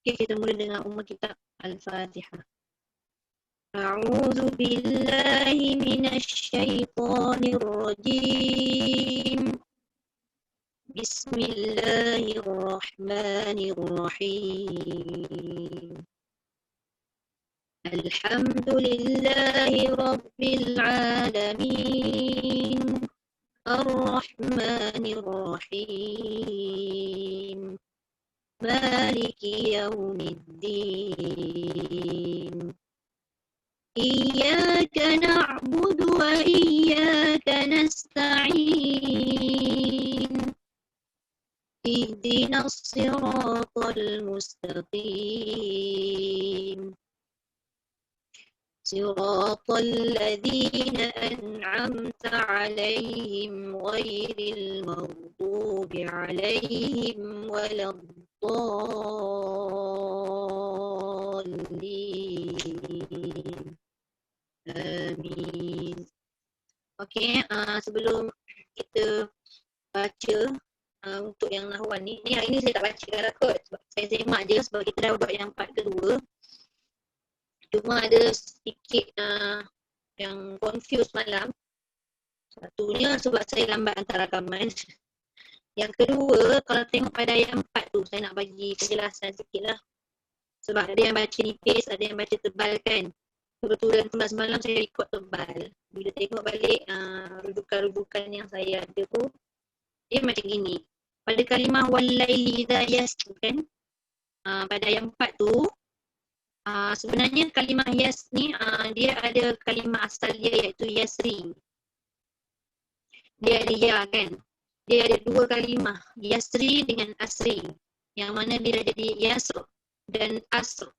Okay, kita mula dengan kita Al-Fatihah. A'udzu billahi minasyaitonir rajim. Bismillahirrahmanirrahim. Alhamdulillahi rabbil alamin. Ar-Rahmanir Rahim. Maliki yaumiddin. Iyyaka na'budu wa iyyaka nasta'in. Ihdinas siratal mustaqim. Siratal ladzina an'amta 'alaihim ghairil maghdubi 'alaihim waladdallin. Amin. Okey, sebelum kita baca untuk yang nahwan ni hari ni saya tak baca lah kot sebab saya semak je sebab kita dah buat yang part kedua. Cuma ada sedikit yang confused malam. Satunya sebab saya lambat hantar rakaman. Yang kedua, kalau tengok pada ayat 4 tu, saya nak bagi penjelasan sikit lah. Sebab ada yang baca nipis, ada yang baca tebal kan. Kebetulan semalam saya rekod tebal. Bila tengok balik rujukan-rujukan yang saya ada tu, dia macam gini. Pada kalimah walaili idza yasr kan, pada ayat 4 tu, sebenarnya kalimah yas ni dia ada kalimah asal dia iaitu yasri. Dia ada ya kan. Dia ada dua kalimah, yasri dengan asri. Yang mana dia dah jadi yasr dan asr.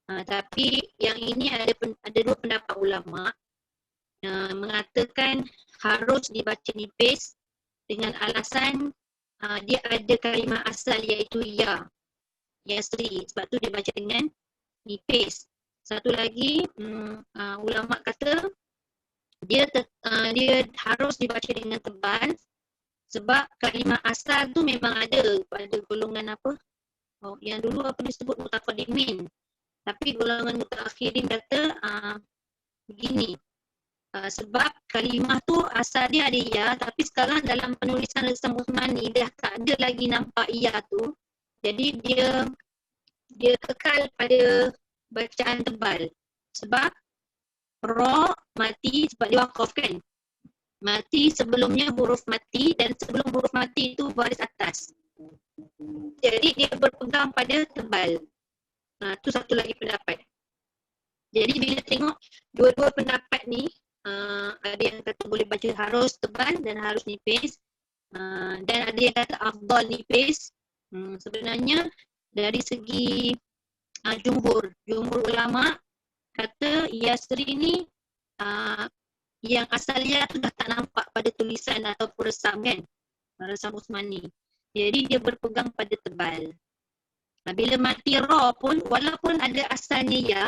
Tapi yang ini ada dua pendapat ulama mengatakan harus dibaca nipis dengan alasan dia ada kalimah asal iaitu ya, yasri. Sebab tu dia baca dengan nipis. Satu lagi ulama kata dia harus dibaca dengan tebal sebab kalimah asal tu memang ada pada golongan apa? Yang dulu apa disebut mutaqaddimin. Tapi golongan mutaakhirin kata begini. Sebab kalimah tu asal dia ada ya, tapi sekarang dalam penulisan Lisan Uthmani dah tak ada lagi nampak ya tu. Jadi dia kekal pada bacaan tebal. Sebab ra mati sebab dia waqaf kan. Mati sebelumnya huruf mati dan sebelum huruf mati itu baris atas. Jadi dia berpegang pada tebal. Tu satu lagi pendapat. Jadi bila tengok dua-dua pendapat ni, ada yang kata boleh baca harus tebal dan harus nipis. Dan ada yang kata afdal nipis. Sebenarnya dari segi jumhur ulama kata yasri ni yang asalnya tu dah tak nampak pada tulisan ataupun resam kan, resam Uthmani. Jadi dia berpegang pada tebal. Bila mati ra pun, walaupun ada asalnya ya,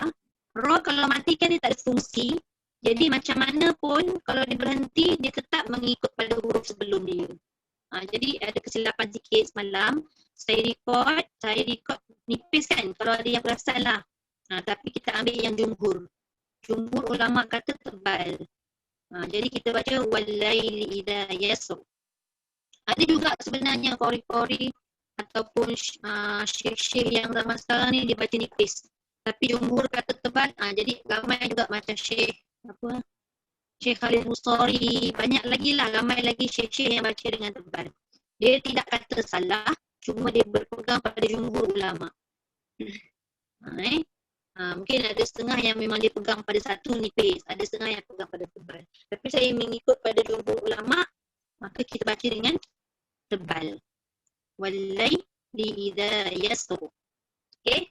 ra kalau mati kan dia tak ada fungsi. Jadi macam mana pun kalau dia berhenti, dia tetap mengikut pada huruf sebelum dia. Jadi ada kesilapan sikit semalam. Saya record nipis kan, kalau ada yang perasan lah. Tapi kita ambil yang jumhur. Jumhur ulama kata tebal. Jadi kita baca walaili idza yasr. Ada juga sebenarnya qori-qori ataupun syekh-syekh yang zaman sekarang ni dia baca nipis. Tapi jumhur kata tebal. Jadi ramai juga macam Syekh Khalid Musari, banyak lagi lah, ramai lagi syekh-syekh yang baca dengan tebal. Dia tidak kata salah, cuma dia berpegang pada jumhur ulama. Mungkin ada setengah yang memang dia pegang pada satu nipis, ada setengah yang pegang pada tebal. Tapi saya mengikut pada jumhur ulama, maka kita baca dengan tebal. Wallaili idza yasr. Okey?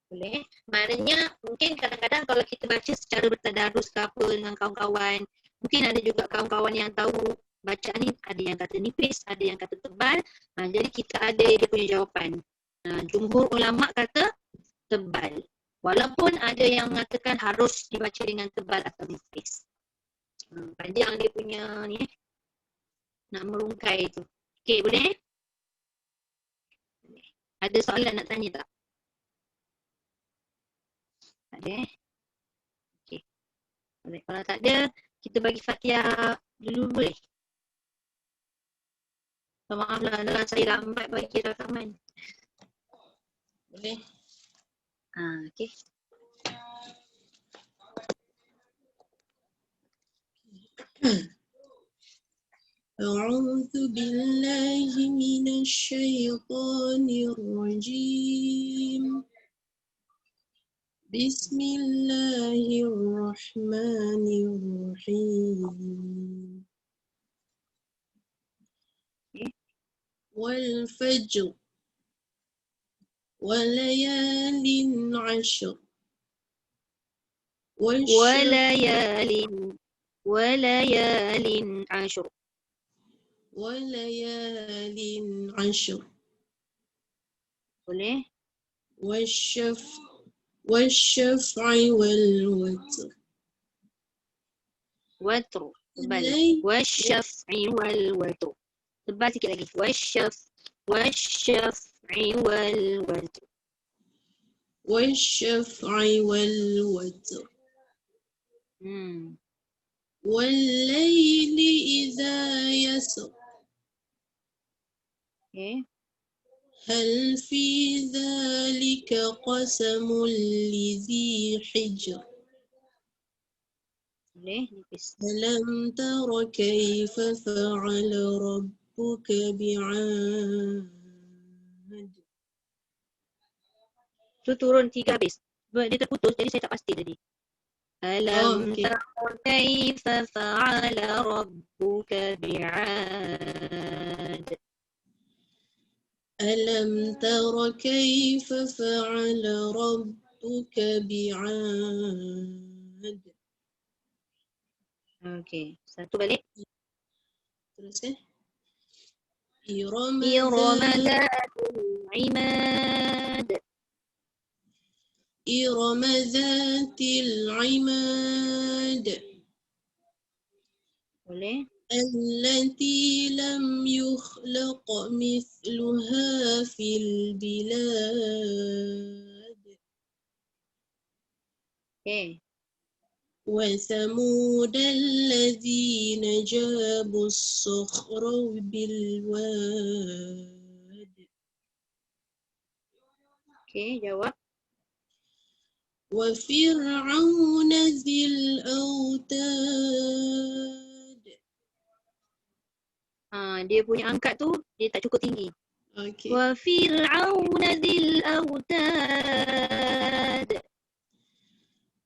Boleh. Maknanya mungkin kadang-kadang kalau kita baca secara bertadarus ke apa dengan kawan-kawan, mungkin ada juga kawan-kawan yang tahu bacaan ni, ada yang kata nipis, ada yang kata tebal. Jadi kita ada dia punya jawapan. Jumhur ulama kata tebal. Walaupun ada yang mengatakan harus dibaca dengan tebal atau nipis. Panjang dia punya ni nak merungkai tu. Okey, boleh? Ada soalan nak tanya tak? Tak ada Okey. Alright. Kalau tak ada, kita bagi Fatia dulu boleh? Maaf lah, saya lambat bagi rakaman. Boleh. Okey. أعوذ بالله من الشيطان الرجيم بسم الله الرحمن الرحيم والفجر وليال عشر وليال عشر. وليال عشر Boleh? والشفع والوتر Watr. Tebal. الليل Wasyaf'i wal watr. Tebal sikit lagi. Wasyaf'i wal watr. والشفع والوتر والليل إذا يسر Okay. هل في ذلك قسم لذي حجر Boleh? Nipis. ألم تر كيف فعل ربك بعاد Tu turun 3 habis. Dia terputus jadi saya tak pasti tadi. Alam okay. tara kaifa fa'ala rabbuka bi'ad. ألم تر كيف فعل ربك بعاد Okey. Satu balik. Terus إرم ذات العماد. إرم ذات العماد Boleh? التي لم يخلق مثلها في البلاد Okay. وثمود الذين جابوا الصخر بالواد Okay, jawab. وفرعون ذي الأوتاد Dia punya angkat tu dia tak cukup tinggi. okay. Wa fir'auna dzil autad.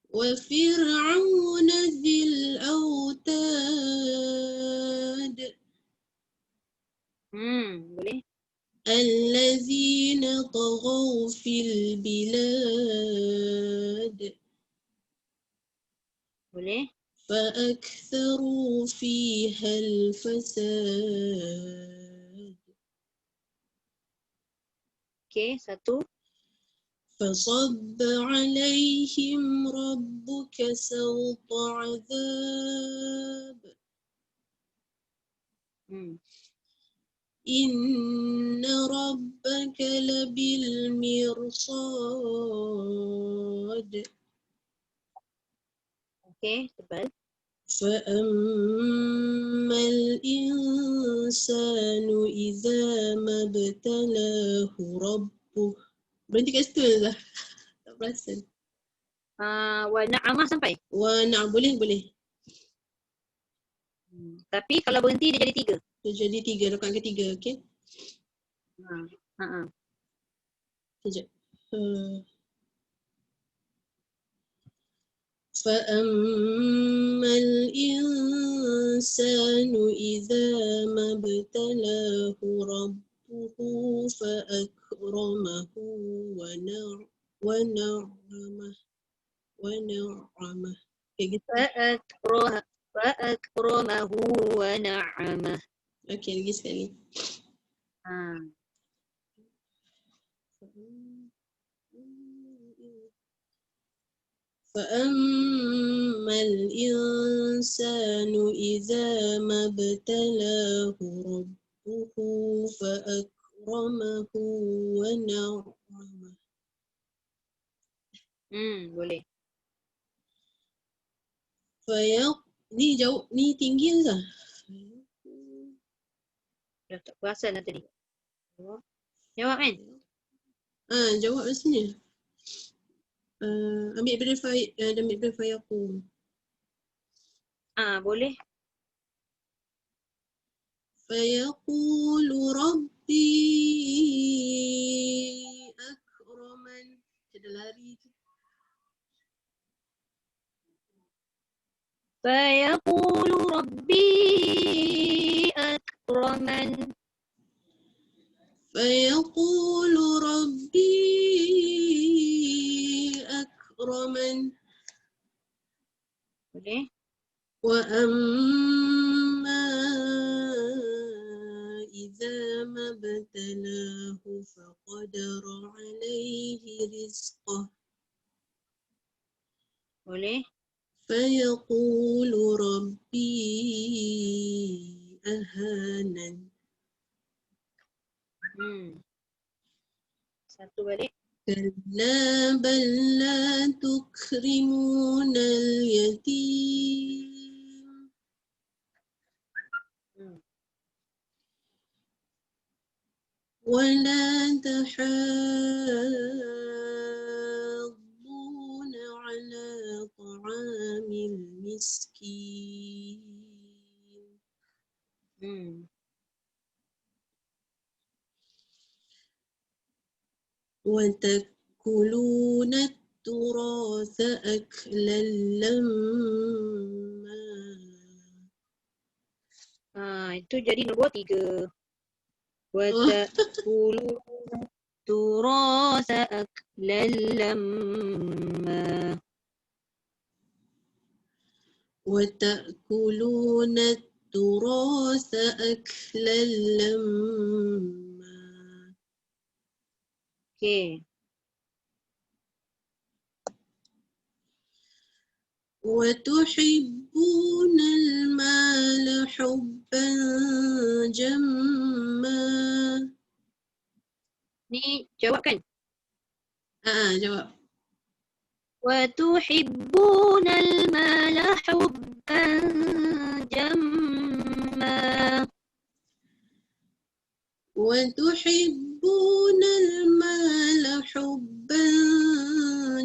وفرعون ذي الأوتاد Boleh? الذين طغوا في البلاد Boleh? فأكثروا فيها الفساد Okay, satu. فصب عليهم ربك سوط عذاب إن ربك لبالمرصاد Okay, tebal. فأما الإنسان إذا ما ابتلاه ربه berhenti kat situ lah. Tak perasan. Wa na'amah sampai. Boleh. Tapi kalau berhenti dia jadi 3. Dia jadi 3, rakaat ketiga, okey? Sekejap. فأما الإنسان إذا ما ابتلاه ربه فأكرمه ونعمه kayak gitu. Fa'akramahu wa na'amah. Okey, lagi sekali. فأما الإنسان إذا ما ابتلاه ربه فأكرمه ونعمه Boleh. Ni jauh, ni tinggi Ustazah. Dah tak perasan dah tadi. Jawab kan? Jawab rasanya. Ambil daripada Fayaqul. Boleh. فيقول ربي أكرمن. Dia lari tu. فيقول ربي أكرمن. فيقول ربي أكرمن. Boleh. وأما إذا ما ابتلاه فقدر عليه رزقه. Boleh. فيقول ربي أهانن. Satu balik. كلا بل لا تكرمون اليتيم. ولا تحاضون على طعام المسكين. وتأكلون التراث أكلا لما. Itu jadi nombor 3. وتأكلون التراث أكلا لما. وتأكلون التراث أكلا لما. Okay. وتحبون المال حبا جما. Ni jawab kan? Jawab. وتحبون المال حبا جما. وتحبون المال حبا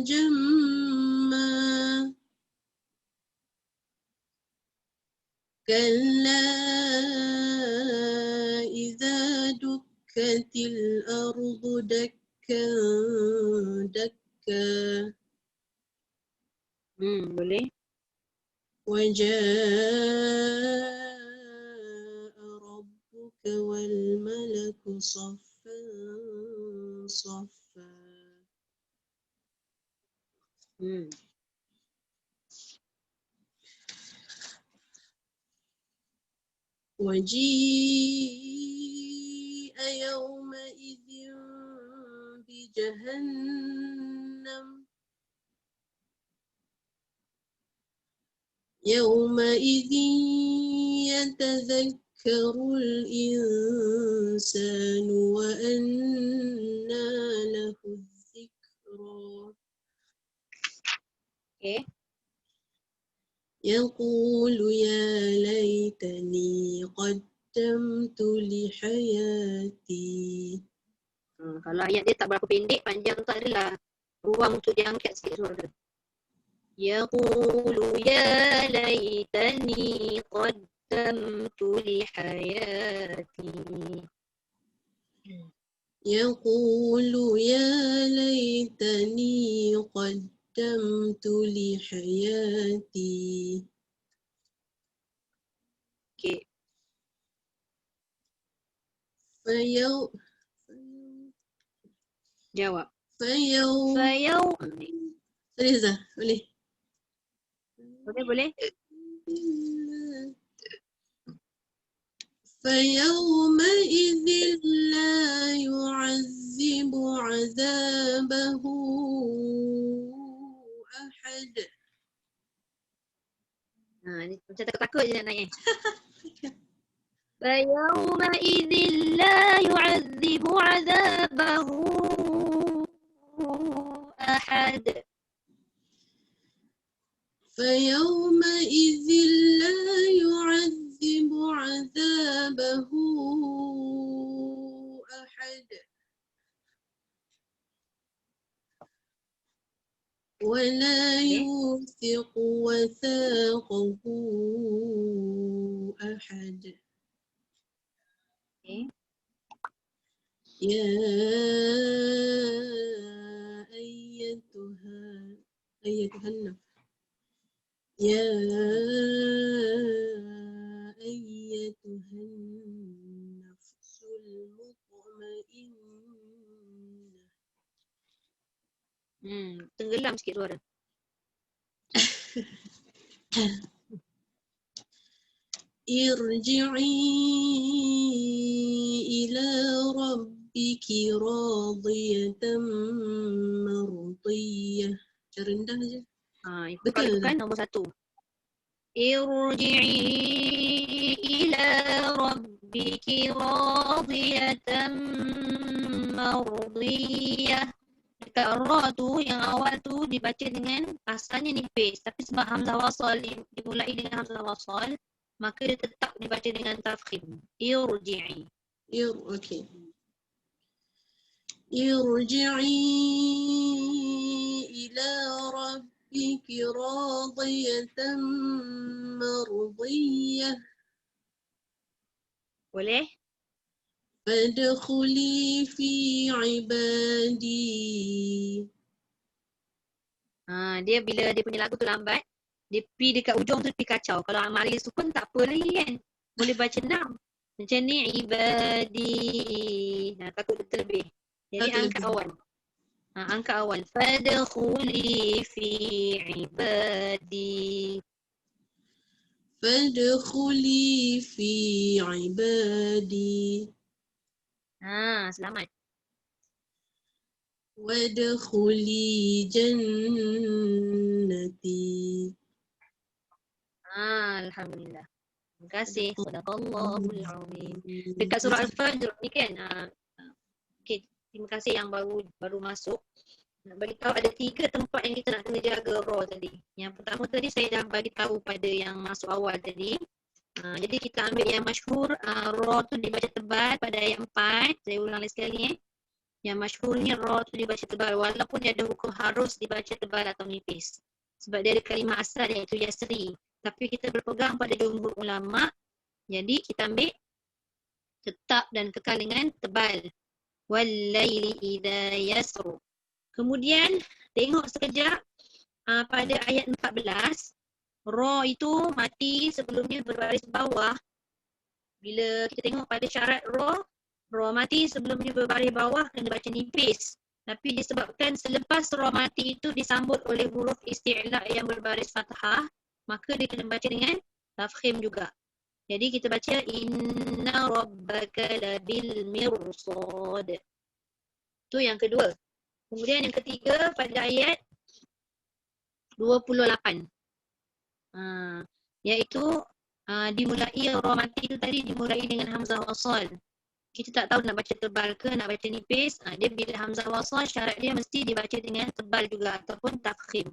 جما. كلا إذا دكت الأرض دكا دكا. Boleh. وجاء ربك والملك صفا صفا. وجيء يومئذ بجهنم. يومئذ يتذكر الإنسان وأنى له الذكرى. يقول يا ليتني قدمت لحياتي. Kalau ayat dia tak berapa pendek, panjang tu adalah ruang untuk dia angkat sikit suara. يقول يا ليتني قدمت لحياتي. يقول يا ليتني قدمت لحياتي. Okay. Jawab. Boleh Zah? Boleh. Boleh. فيومئذ لا يعذب عذابه أحد. Ni macam takut-takut je nak naik. فيومئذ لا يعذب عذابه أحد. فيومئذ لا يعذب عذابه أحد ولا يوثق وثاقه أحد. يا أيتها النفس يا أيتها النفس المطمئنة. Tenggelam sikit suara. ارجعي إلى ربك راضية مرضية. Rendah je. Itu kalau bukan nombor 1. Irji'i ila rabbiki radiyatan mardiyah. Dekat ra tu yang awal tu dibaca dengan asalnya nipis, tapi sebab hamzah wasal dimulai dengan hamzah wasal, maka dia tetap dibaca dengan tafkhim. Irji'i. Okay. Irji'i ila rabbiki radiyatan mardiyah. Boleh? Fadkhuli fi ibadi. Dia bila dia punya lagu tu lambat, dia pi dekat ujung tu pi kacau. Kalau amali sukun tak apa lagi kan. Boleh baca 6. Macam ni ibadi. Takut terlebih. Jadi angkat awal. Angkat awal. Fadkhuli fi ibadi. Fadkhuli fi ibadi. Selamat. Wadkhuli jannati. Alhamdulillah. Terima kasih. Sadaqallahul azim. Dekat surah Al-Fajr ni kan. Okay, terima kasih yang baru masuk. Nak bagi tahu ada 3 tempat yang kita nak kena jaga raw tadi. Yang pertama tadi saya dah bagi tahu pada yang masuk awal tadi. Jadi kita ambil yang masyhur, raw tu dibaca tebal pada ayat 4. Saya ulang lagi sekali Yang masyhurnya raw tu dibaca tebal walaupun dia ada hukum harus dibaca tebal atau nipis. Sebab dia ada kalimah asal iaitu yasri. Tapi kita berpegang pada jumhur ulama. Jadi kita ambil tetap dan kekal dengan tebal. Wal-laili idza yasru. Kemudian tengok sekejap pada ayat 14. Ra itu mati sebelumnya berbaris bawah. Bila kita tengok pada syarat ra mati sebelumnya berbaris bawah kena baca nipis. Tapi disebabkan selepas ra mati itu disambut oleh huruf isti'la yang berbaris fathah, maka dia kena baca dengan tafkhim juga. Jadi kita baca inna rabbaka labil mirsad. Itu yang kedua. Kemudian yang ketiga pada ayat 28. Iaitu dimulai ra mati itu tadi dimulai dengan hamzah wasal. Kita tak tahu nak baca tebal ke nak baca nipis. Dia bila hamzah wasal syarat dia mesti dibaca dengan tebal juga ataupun tafkhim.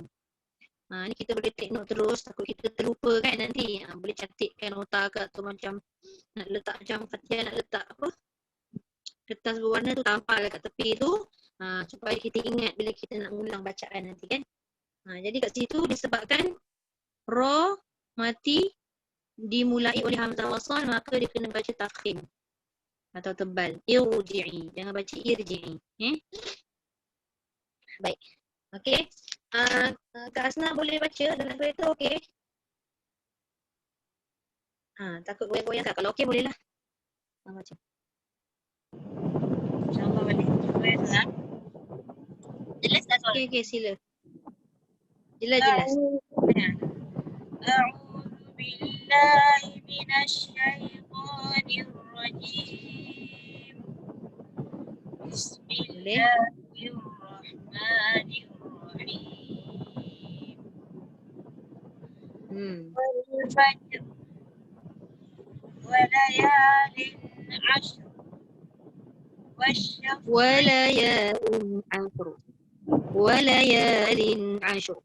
Ni kita boleh take note terus, takut kita terlupa kan nanti. Boleh cantikkan nota ke atau macam nak letak macam Fatihah nak letak apa kertas berwarna tu tampal kat tepi tu supaya kita ingat bila kita nak ulang bacaan nanti kan. Jadi kat situ disebabkan ra mati dimulai oleh hamzah wasal, maka dia kena baca tafkhim atau tebal. Irji'i, jangan baca irji'i. Baik. Okey. Kak Asna boleh baca dalam kereta okey? Takut goyang-goyang tak? Kalau okey boleh lah. Baca. InsyaAllah boleh. Boleh. Jelas tak soalan? Okey, sila. Jelas. أعوذ بالله من الشيطان الرجيم بسم الله الرحمن الرحيم والفجر وليال عشر والشفع وليال عشر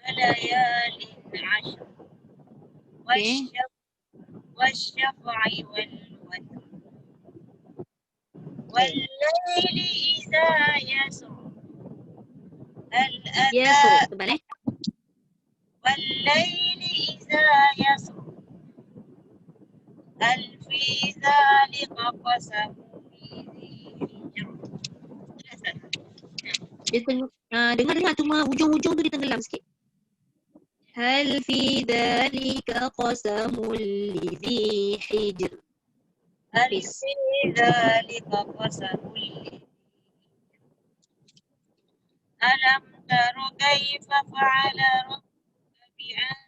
وليال عشر Okay. والشفع والوتر والليل إذا يسر هل Yasr. أتى Tebal eh. والليل إذا يسر هل في ذلك قسم لذي حجر. Dia dengar cuma hujung-hujung tu dia tenggelam sikit. Hal fi dhalika qasamul lidhi hijr. هل Peace. في ذلك قسم لذي ألم تر كيف فعل ربك بعاد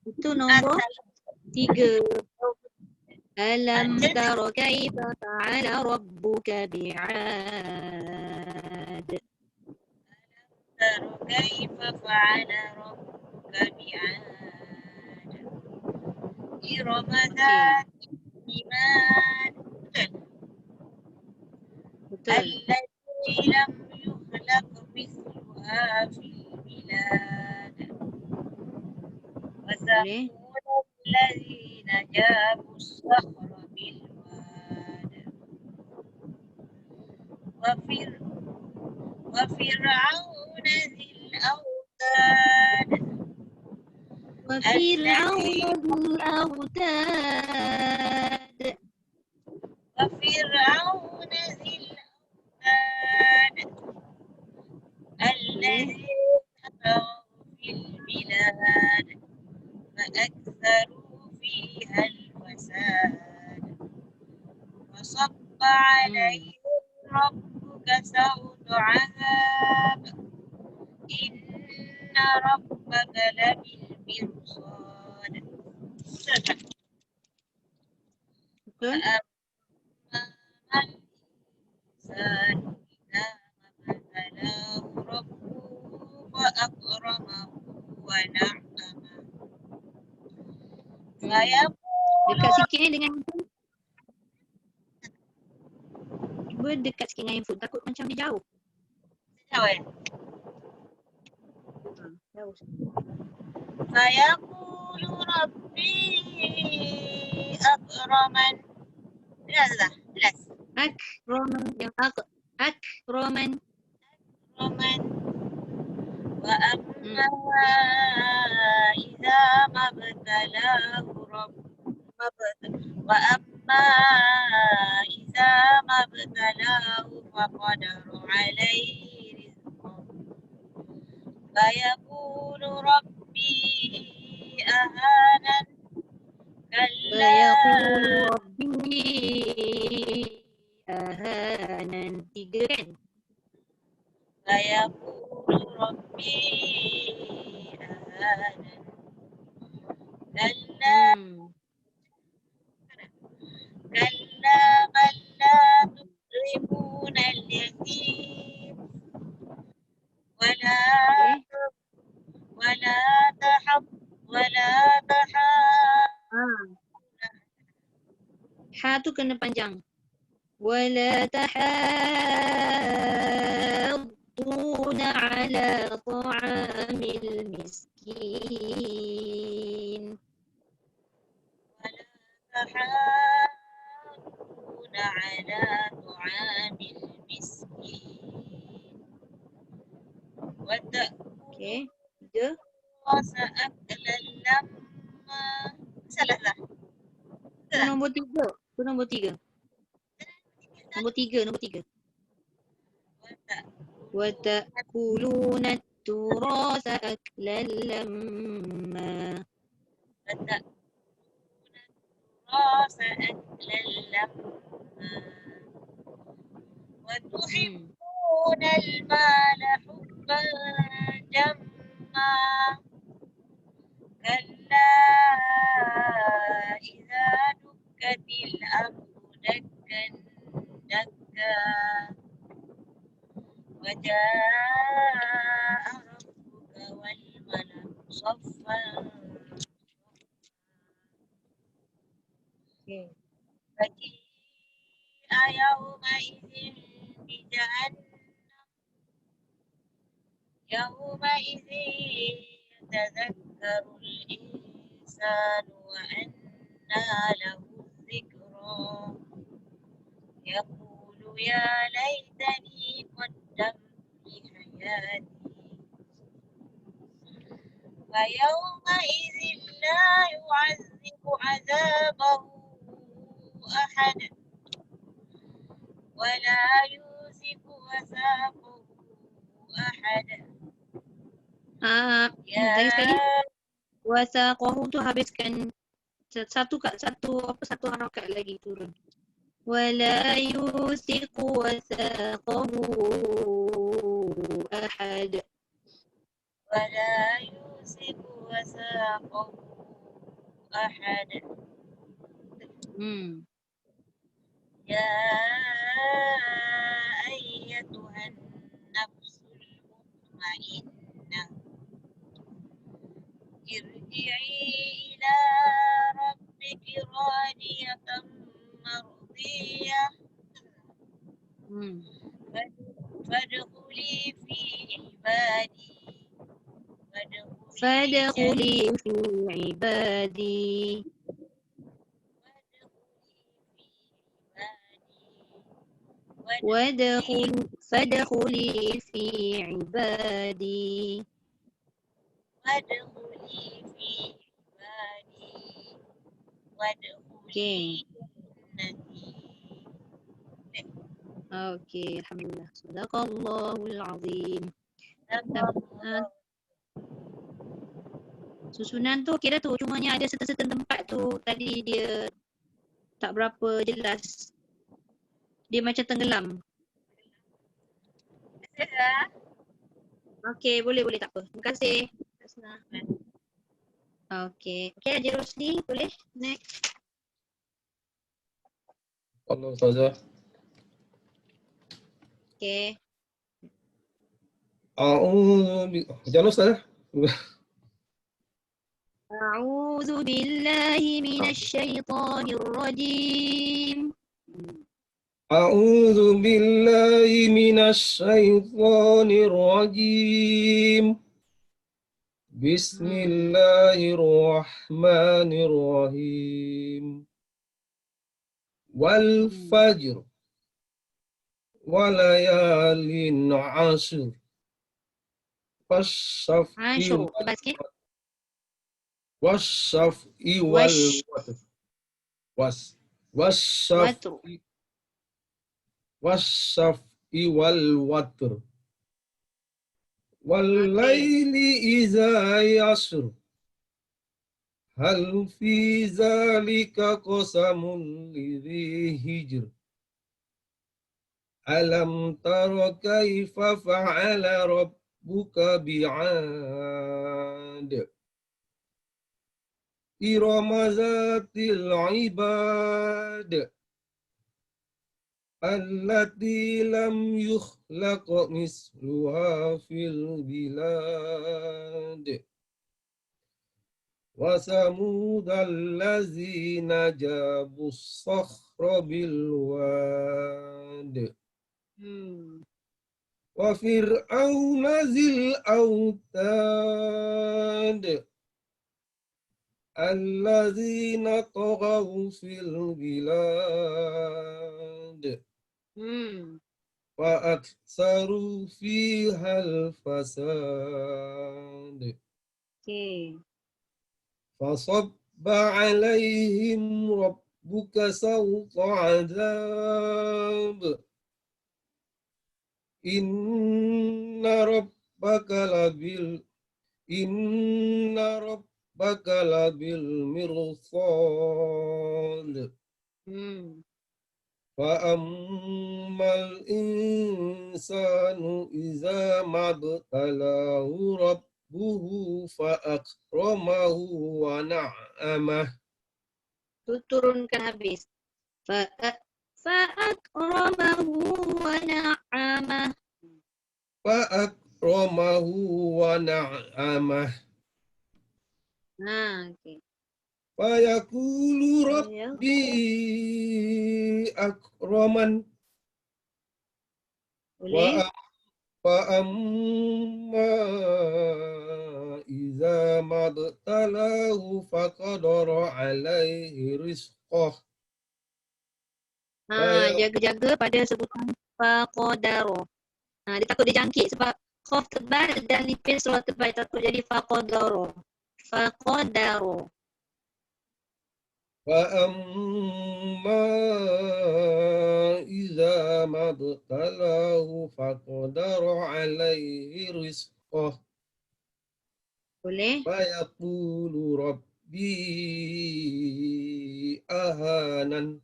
Itu nombor 3. Alam tara kaifa fa'ala rabbuka bi'ad. تر كيف فعل ربك بعاد إرم ذات العماد Betul. التي لم يخلق مثلها في البلاد Boleh. وثمود الذين جابوا الصخر بالواد وفرعون ذي الأوتاد وفرعون ذي الأوتاد. وفرعون ذي الأوتاد الذين طغوا في البلاد فأكثروا فيها الفساد فصب عليهم ربك سوط عذاب إن ربك لبالمرصاد. Betul. فأما الإنسان إذا ما ابتلاه ربه فأكرمه ونعمه فيقول Dekat sikit dengan handphone. Cuba dekat sikit dengan handphone. Takut macam dia jauh. Jauh. فيقول ربي أكرمن. jelas. Akroman. Yang akroman. أكرمن وأما إذا ما ابتلاه وأما إذا ما ابتلاه فقدر عليه رزقه فيقول ربي أهانن كلا Fayaqulu rabbi ahanan. 3 kan? فيقول ربي أهانن كلا كلا بل لا تكرمون اليتيم ولا تحاضون Ha tu kena panjang. Wala tahadduna ala ta'amil miskin. تحاضون على طعام المسكين Okay. 3. أكلا لما ثلاثة Tu nombor 3. Nombor 3. Wa ta'kuluna at-turasa aklan lamma. الراس أكلا لما وتحبون المال حبا جما كلا إذا دكت الأرض دكا دكا وجاء ربك والملك صفا فجيء يومئذ بجهنم يومئذ يتذكر الإنسان وأنى له الذكرى يقول يا ليتني قدمت لحياتي فيومئذ لا يعذب عذابه أحد ولا يوثق وثاقه أحد Lagi sekali. Wasaqahu tu habiskan satu harakat lagi turun. Wala yusiqu wasaqahu ahad. ولا يوثق وثاقه أحد يا أيتها النفس المطمئنة ارجعي إلى ربك راضية مرضية فادخلي في عبادي فادخلي في عبادي. فادخلي في عبادي. وادخلي جنتي. Okey, alhamdulillah. Sadaqallahul azim. Susunan tu kira tu cumanya ada certain tempat tu tadi dia tak berapa jelas. Dia macam tenggelam. Okey, boleh tak apa. Terima kasih. Hasna. Okey, Haji Rosli boleh next. Allah Ustazah. Okey. Jangan Ustazah. A'udzu billahi minasy syaithanir rajim. أعوذ بالله من الشيطان الرجيم بسم الله الرحمن الرحيم والفجر وليال عشر والشفع والوتر والشفع والوتر والليل إذا يسر هل في ذلك قسم لذي هجر ألم تر كيف فعل ربك بعاد إرم ذات العباد التي لم يخلق مثلها في البلاد وثمود الذين جابوا الصخر بالواد وفرعون ذي الأوتاد الذين طغوا في البلاد فأكثروا فيها الفساد فصب عليهم ربك سوط عذاب إن ربك لبالمرصاد فأما الإنسان إذا ما ابتلاه ربه فأكرمه ونعمه. Turunkan habis. Fa'akramahu wa na'amah. Fa'akramahu wa na'amah. Okay. Fayaqulu rabbi akraman. Boleh? فأما إذا ما ابتلاه فقدر عليه رزقه Jaga-jaga pada sebutan faqadaro. Dia takut dia jangkit sebab khaf tebal dan nipis surah tebal, takut jadi faqadaro. Faqadaro. فأما إذا ما ابتلاه فقدر عليه رزقه Boleh? فيقول ربي أهانن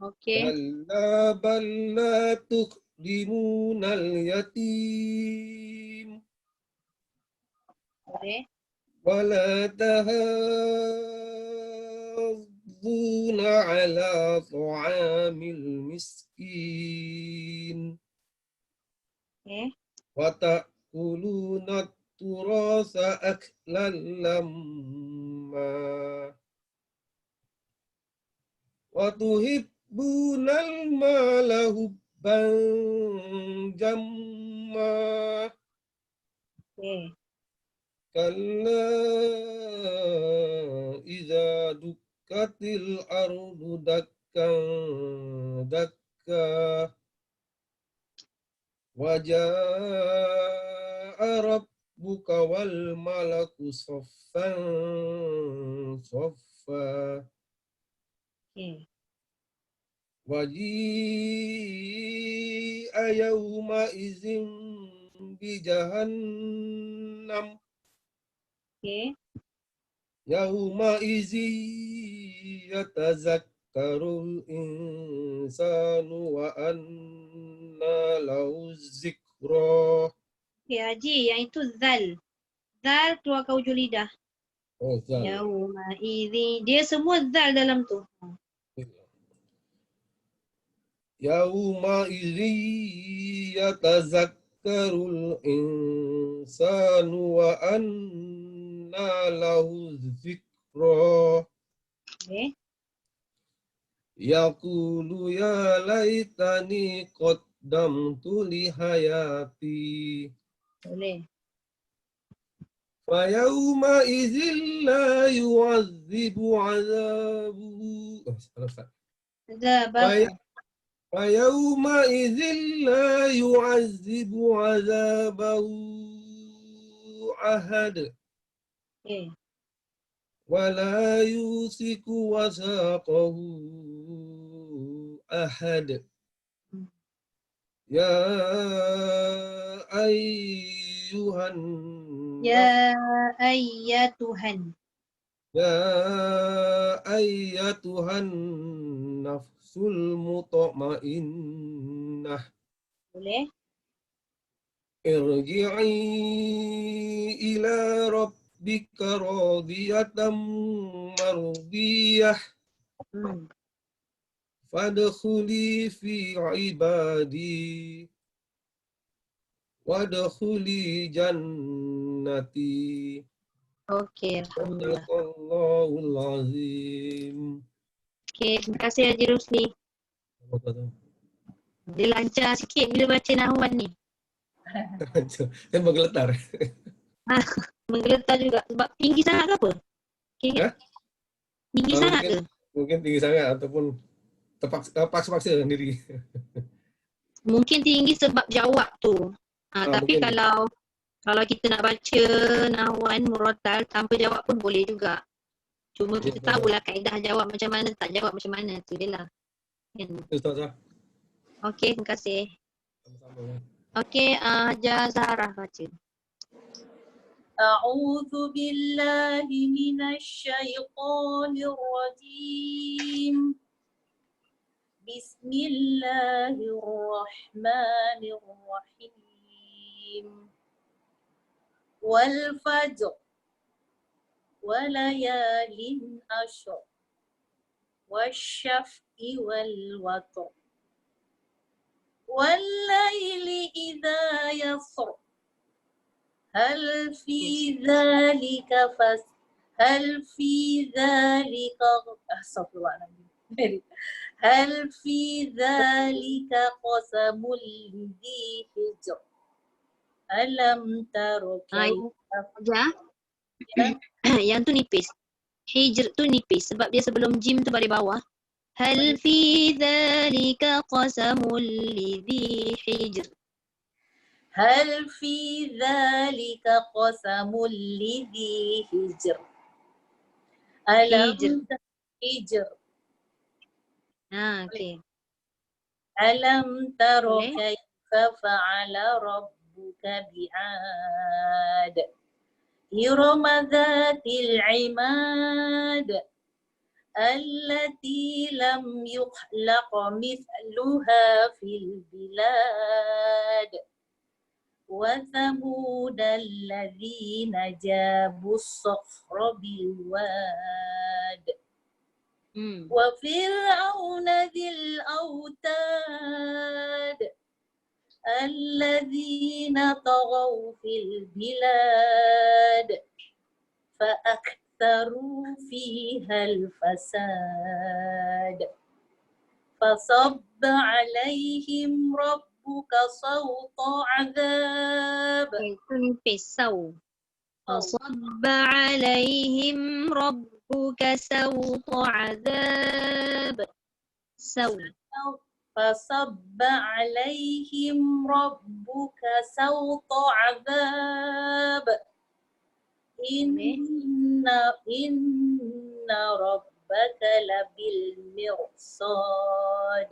Okey. كلا بل لا تكرمون اليتيم Boleh? ولا تحاضون على طعام المسكين Okey. وتأكلون التراث أكلا لما وتحبون المال حبا جما Okey. كلا إذا دكت الأرض دكا دكا وجاء ربك والملك صفا صفا Okey. وجيء يومئذ بجهنم Okey. يومئذ يتذكر الإنسان وأنى له الذكرى. Okey, Haji, yang itu zal. Zal keluarkan hujung lidah. Oh, zal. Yauma idzi. Dia semua zal dalam tu. يومئذ يتذكر الإنسان وأنى له الذكرى. Okey. يقول يا ليتني قدمت لحياتي Boleh. فيومئذ لا يعذب عذابه Zabahu. فيومئذ لا يعذب عذابه أحد Okey. ولا يوثق وثاقه أحد يا أيها Ya ayyatuhan. يا أيتها النفس المطمئنة Boleh? ارجعي إلى ربك راضية مرضية فادخلي في عبادي وادخلي جنتي Okey, alhamdulillah. Sadaqallahul azim. Okey, terima kasih Haji Rusli. Dia lancar sikit bila baca nahwan ni. Saya menggeletar. Menggeletar juga sebab tinggi sangat ke apa? Okey ke? Hah? Tinggi sangat ke? Mungkin tinggi sangat ataupun terpaksa sendiri. Mungkin tinggi sebab jawab tu. Tapi Mungkin. kalau kita nak baca nahwan murattal tanpa jawab pun boleh juga. Cuma kita tahulah kaedah jawab macam mana, tak jawab macam mana, tu dia lah. Ustazah. Okey, terima kasih. Sama-sama. Okey, Hajar Zahra baca. أعوذ بالله من الشيطان الرجيم بسم الله الرحمن الرحيم والفجر وليال عشر والشفع والوتر والليل إذا يسر هل في ذلك أستغفر الله العظيم. هل في ذلك قسم لذي حجر ألم تر كيف Ajar. Yang tu nipis. Hijr tu nipis sebab dia sebelum jim tu balik bawah. Hal fi dhalika qasamul lidhi hijr. هل في ذلك قسم لذي حجر ألم حجر Okey. ألم تر Boleh. كيف فعل ربك بعاد إرم ذات العماد التي لم يخلق مثلها في البلاد وثمود الذين جابوا الصخر بالواد وفرعون ذي الأوتاد الذين طغوا في البلاد فأكثروا فيها الفساد فصب عليهم ربك صوت عذاب. Itu nipis saw. فصب عليهم ربك سوط عذاب. سو. فصب عليهم ربك سوط عذاب إن ربك لبالمرصاد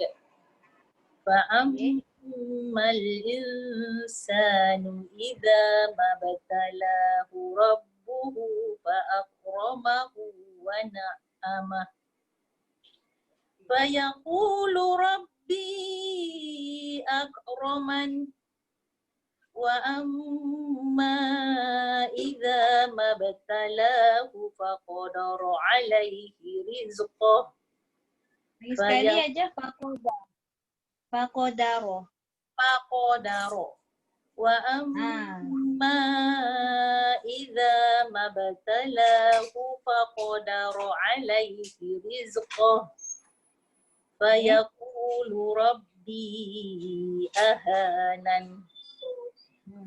فأما الإنسان إذا ما ابتلاه ربه فأكرمه ونعمه فيقول ربي أكرمن وأما إذا ما ابتلاه فقدر عليه رزقه Sekali aja Faqadaro. وأما إذا ما ابتلاه فقدر عليه رزقه فيقول ربي أهانن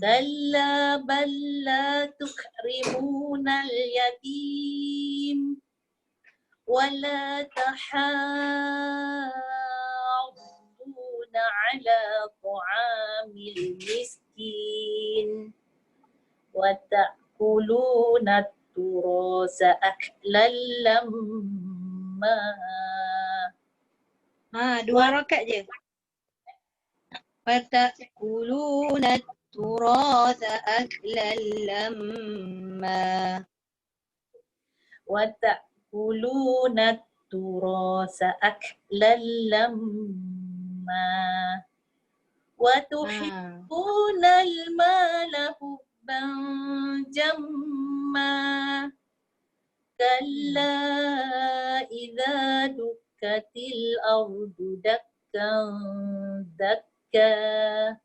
كلا بل لا تكرمون اليتيم ولا تحاضون على طعام المسكين وتأكلون التراث أكلا لما. Dua rakaat je. Fata'kuluna turatha aklan lamma. وتأكلون التراث أكلا لما وتحبون المال حبا جما كلا إذا دكت الأرض دكا دكا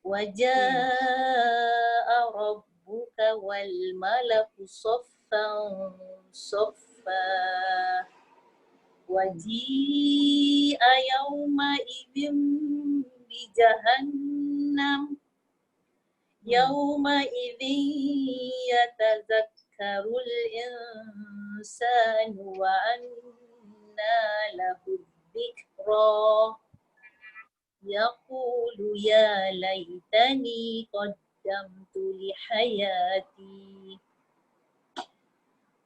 وجاء ربك والملك صفا صفا وجيء يومئذ بجهنم يومئذ يتذكر الإنسان وأنى له الذكرى يقول يا ليتني قدمت لحياتي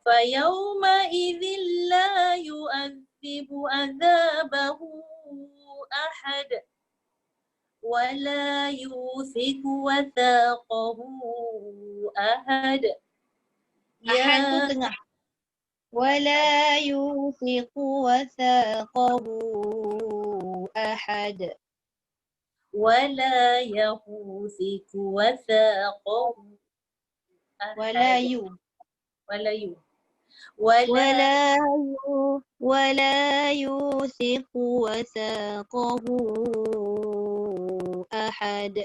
فيومئذ لا يؤذب عذابه أحد ولا يوثق وثاقه أحد ولا يوثق وثاقه أحد ولا يوثق وثاقه أحد ولا يو ولا يوثق وثاقه أحد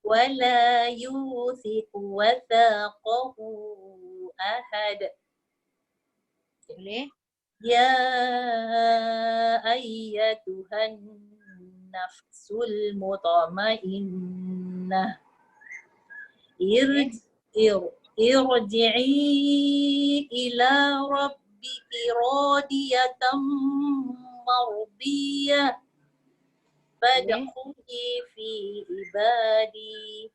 ولا يوثق وثاقه أحد. Boleh? يا أيتها النفس المطمئنة ارجعي إلى ربك راضية مرضية فادخلي في عبادي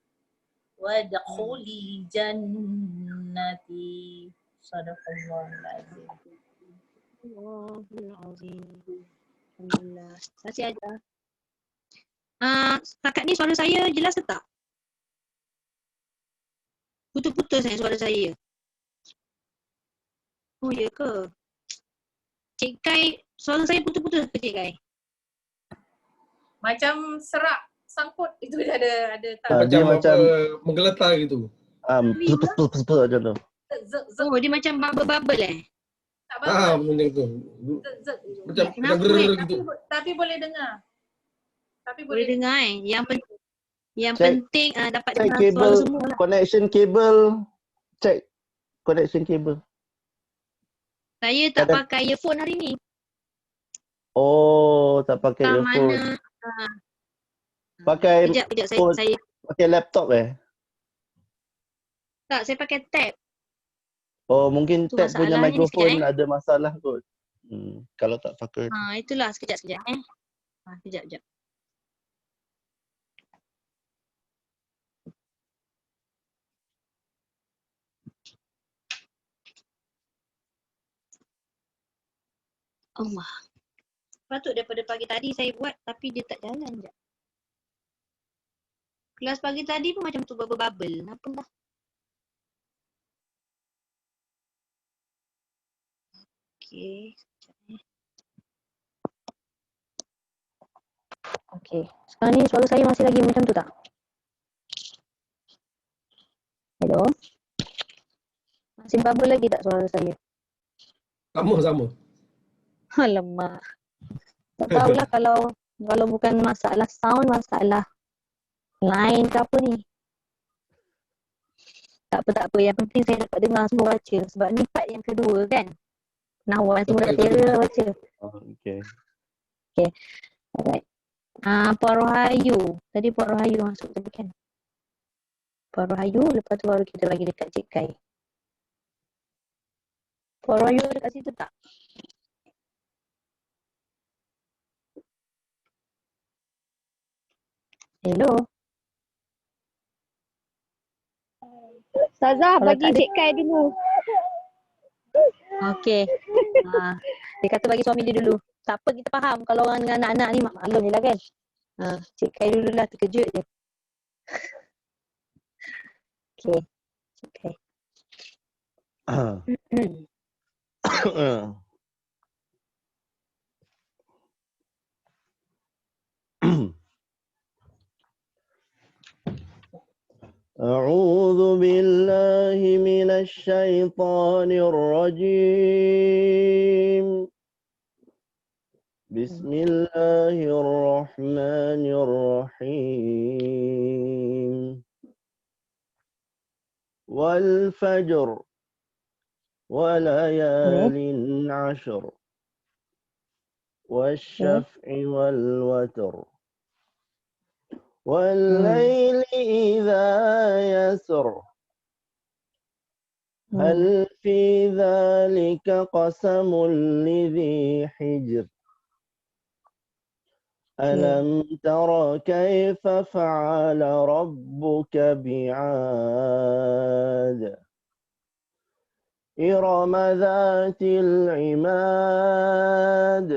وادخلي جنتي. Sadaqallahul azim. Astagfirullahaladzim. Alhamdulillah. Terima kasih Aja. Setakat ni suara saya jelas ke tak? Putus-putus suara saya. Oh ya ke? Cik Kai, suara saya putus-putus ke Cik Kai? Macam serak sangkut itu dia ada Dia macam menggeletar gitu. betul macam tu. Oh, dia macam bubble-bubble tak bagus. Macam tu. Macam Kenapa, gerer gitu. Tapi boleh dengar. Boleh dengar Yang Check. penting dapat Check dengar kabel, suara semua lah. connection kabel. Check connection kabel. Saya tak Kadang- pakai earphone hari ni. Oh, tak pakai Tak earphone. mana. Pakai Kejap phone. saya Pakai laptop tak, saya pakai tab. Oh, mungkin Tu tab punya masalahnya ni mikrofon sekejap, ada masalah kot. Kalau tak pakai. Itulah sekejap. Sekejap. Allah. Patut daripada pagi tadi saya buat tapi dia tak jalan je. Kelas pagi tadi pun macam tu bubble-bubble. Kenapa lah? Okey. Okey. Sekarang ni suara saya masih lagi macam tu tak? Hello? Masih bubble lagi tak suara saya? Sama. Alamak. Tak tahulah kalau bukan masalah sound, masalah line ke apa ni. Tak apa. Yang penting saya dapat dengar semua baca. Sebab ni part yang kedua kan. Nawan semua dah terror baca. Okay. Alright. Puan Rohayu. Tadi Puan Rohayu masuk tadi kan. Puan Rohayu, lepas tu baru kita bagi dekat Cik Kai. Puan Rohayu dekat situ tak? Hello. Ustazah, Kalau bagi tak ada- Cik Kai dulu. Okey. Dia kata bagi suami dia dulu. Tak apa, kita faham. Kalau orang dengan anak-anak ni maklum je lah kan. Cik Kai dulu lah, terkejut je. Okey. Cik Kai. أعوذ بالله من الشيطان الرجيم. بسم الله الرحمن الرحيم. والفجر وليال عشر والشفع والوتر والليل إذا يسر هل في ذلك قسم لذي حجر ألم تر كيف فعل ربك بعاد إرم ذات العماد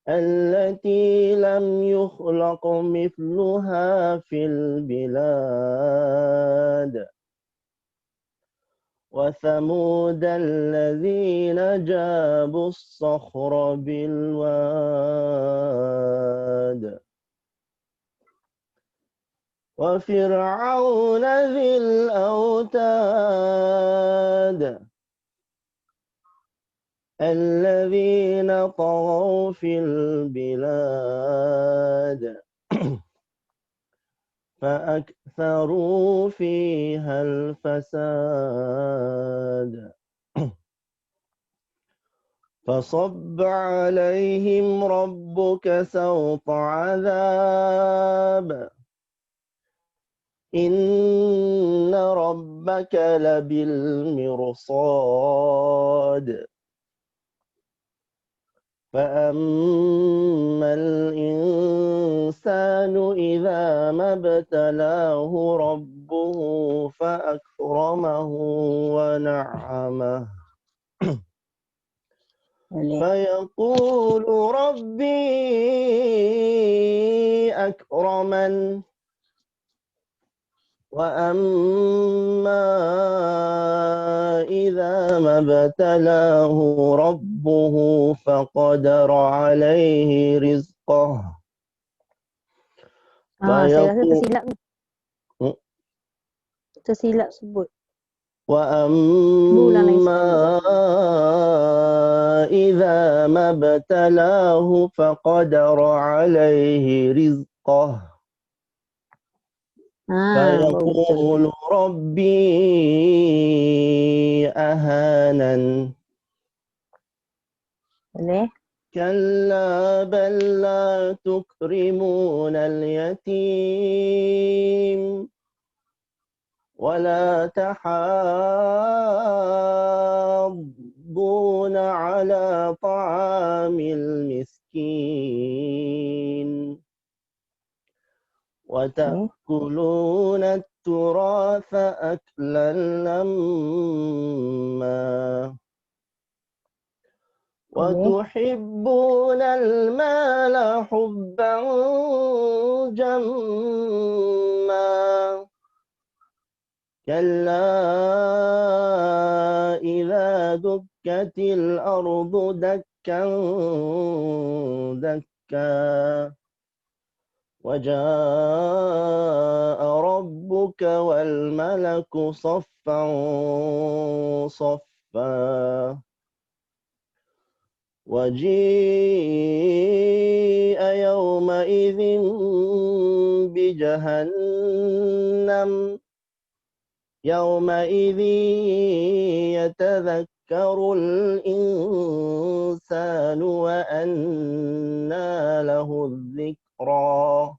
التي لم يخلق مثلها في البلاد وثمود الذين جابوا الصخر بالواد وفرعون ذي الأوتاد الذين طغوا في البلاد فأكثروا فيها الفساد فصب عليهم ربك سوط عذاب إن ربك لبالمرصاد فأما الإنسان إذا ما ابتلاه ربه فأكرمه ونعمه فيقول ربي أكرمن وأما إذا ما ابتلاه ربه فقدر عليه رزقه Saya rasa فيقول tersilap ni. Tersilap sebut. Bulan lain وأما إذا ما ابتلاه فقدر عليه رزقه Baru betul. فيقول ربي أهانن Boleh? كلا بل لا تكرمون اليتيم ولا تحاضون على طعام المسكين وتأكلون التراث أكلا لما وتحبون المال حبا جما كلا إذا دكت الأرض دكا دكا وجاء ربك والملك صفا صفا وجيء يومئذ بجهنم يومئذ يتذكر الإنسان وأنى له الذكرى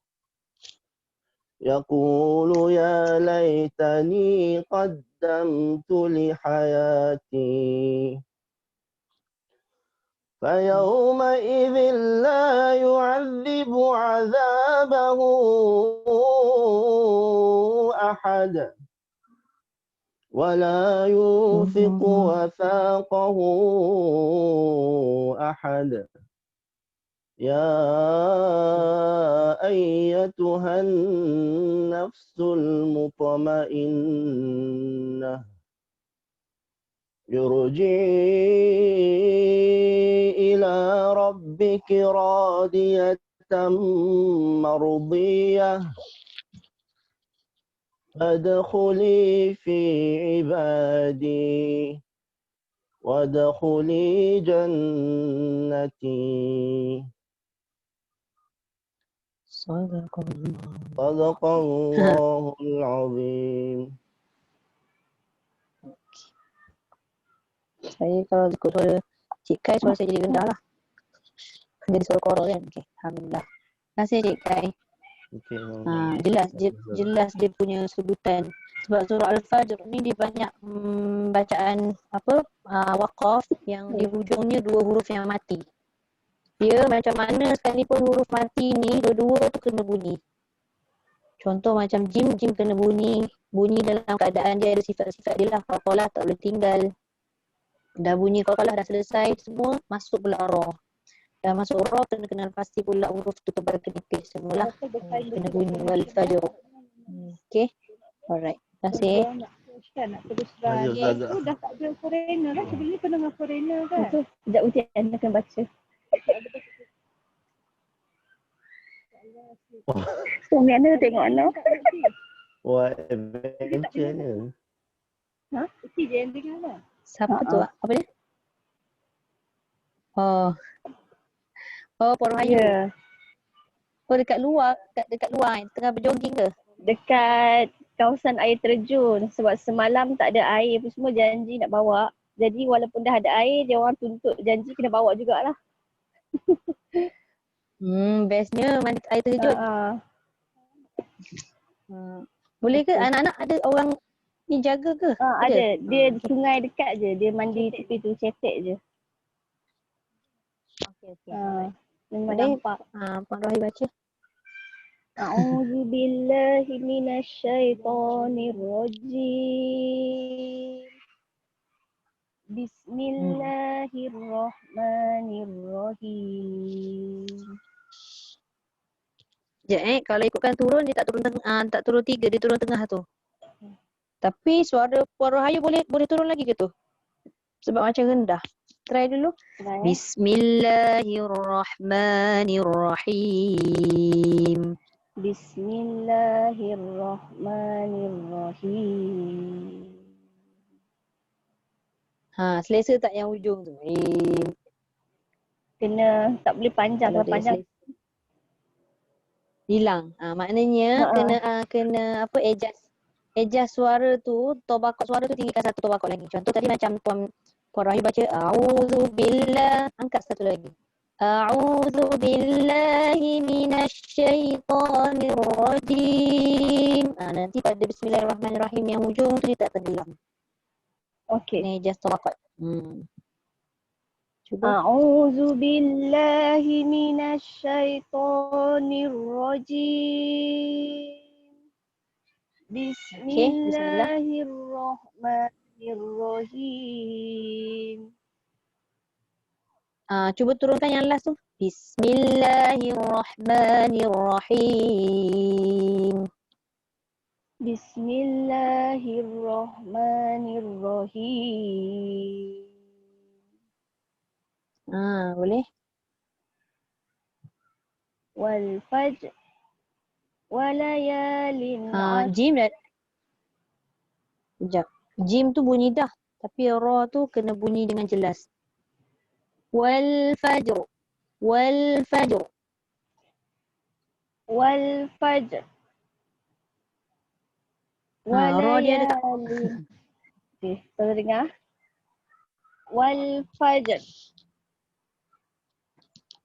يقول يا ليتني قدمت لحياتي فيومئذ لا يعذب عذابه أحد ولا يوثق وثاقه أحد يا أيتها النفس المطمئنة ارجعي إلى ربك راضية مرضية فادخلي في عبادي وادخلي جنتي صدق الله العظيم. Saya kalau ikut suara Cik Kai, suara saya jadi rendah lah. Jadi suara koror kan. Okay. Alhamdulillah. Terima kasih Cik Kai. Jelas dia punya sebutan. Sebab surah Al-Fajr ni dia banyak bacaan waqaf yang di hujungnya dua huruf yang mati. Dia macam mana sekalipun huruf mati ni dua-dua tu kena bunyi. Contoh macam jim kena bunyi dalam keadaan dia ada sifat-sifat dia lah. Qalqalah tak boleh tinggal. Dah bunyi qalqalah dah selesai semua, masuk pula ra. Dah masuk ra kena pasti pula huruf tu tebal kenipis semualah. Kena bunyi wal fajr. Okay. Alright. Terima kasih. Nak teruskan. Itu dah tak ada foreigner lah. Sebelum ni pernah dengan foreigner kan? Betul. Sekejap nanti anda akan baca. Suami anda tengok anak. Wah, adventure ni. Ha? Itu je yang dengar lah. Siapa tu? Apa dia? Oh, Porohayu. Ya. Oh, dekat luar tengah berjogging ke? Dekat kawasan air terjun. Sebab semalam tak ada air pun semua janji nak bawa. Jadi walaupun dah ada air, dia orang tuntut janji kena bawa jugalah. Bestnya mandi air terjun. Boleh ke anak-anak ada orang ni jaga ke? Ada. Dia sungai dekat je. Dia mandi tepi tu, cetek je. Okey. Memang Boleh nampak. Puan Rohai baca. A'udzu billahi minasyaitonir rajim. Bismillahirrahmanirrahim. Sekejap kalau ikutkan turun dia tak turun tak turun 3, dia turun tengah tu. Tapi suara Puan Rohaya boleh turun lagi ke tu? Sebab macam rendah. Try dulu. Bismillahirrahmanirrahim. Bismillahirrahmanirrahim. Selesa tak yang hujung tu? Kena tak boleh panjang, kalau panjang hilang. Maknanya kena apa adjust suara tu, tobakok suara tu tinggikan satu tobakok lagi. Contoh tadi macam Puan Rohaya baca a'udzubillah, angkat satu lagi. A'udzubillahi minasyaitonir rajim. Nanti pada bismillahirrahmanirrahim yang hujung tu dia tak tenggelam. Okey. Ni adjust tobakok. Cuba. A'udzubillahi minasyaitonir rajim. Bismillahirrahmanirrahim. Cuba turunkan yang last tu. Bismillahirrahmanirrahim. Bismillahirrahmanirrahim. Boleh. Wal fajr walayalin Jim dah. Sekejap. Jim tu bunyi dah. Tapi ra tu kena bunyi dengan jelas. Wal fajr. Wal fajr. Wal fajr. Ra dia ada tak? Okey, tolong dengar. Wal fajr.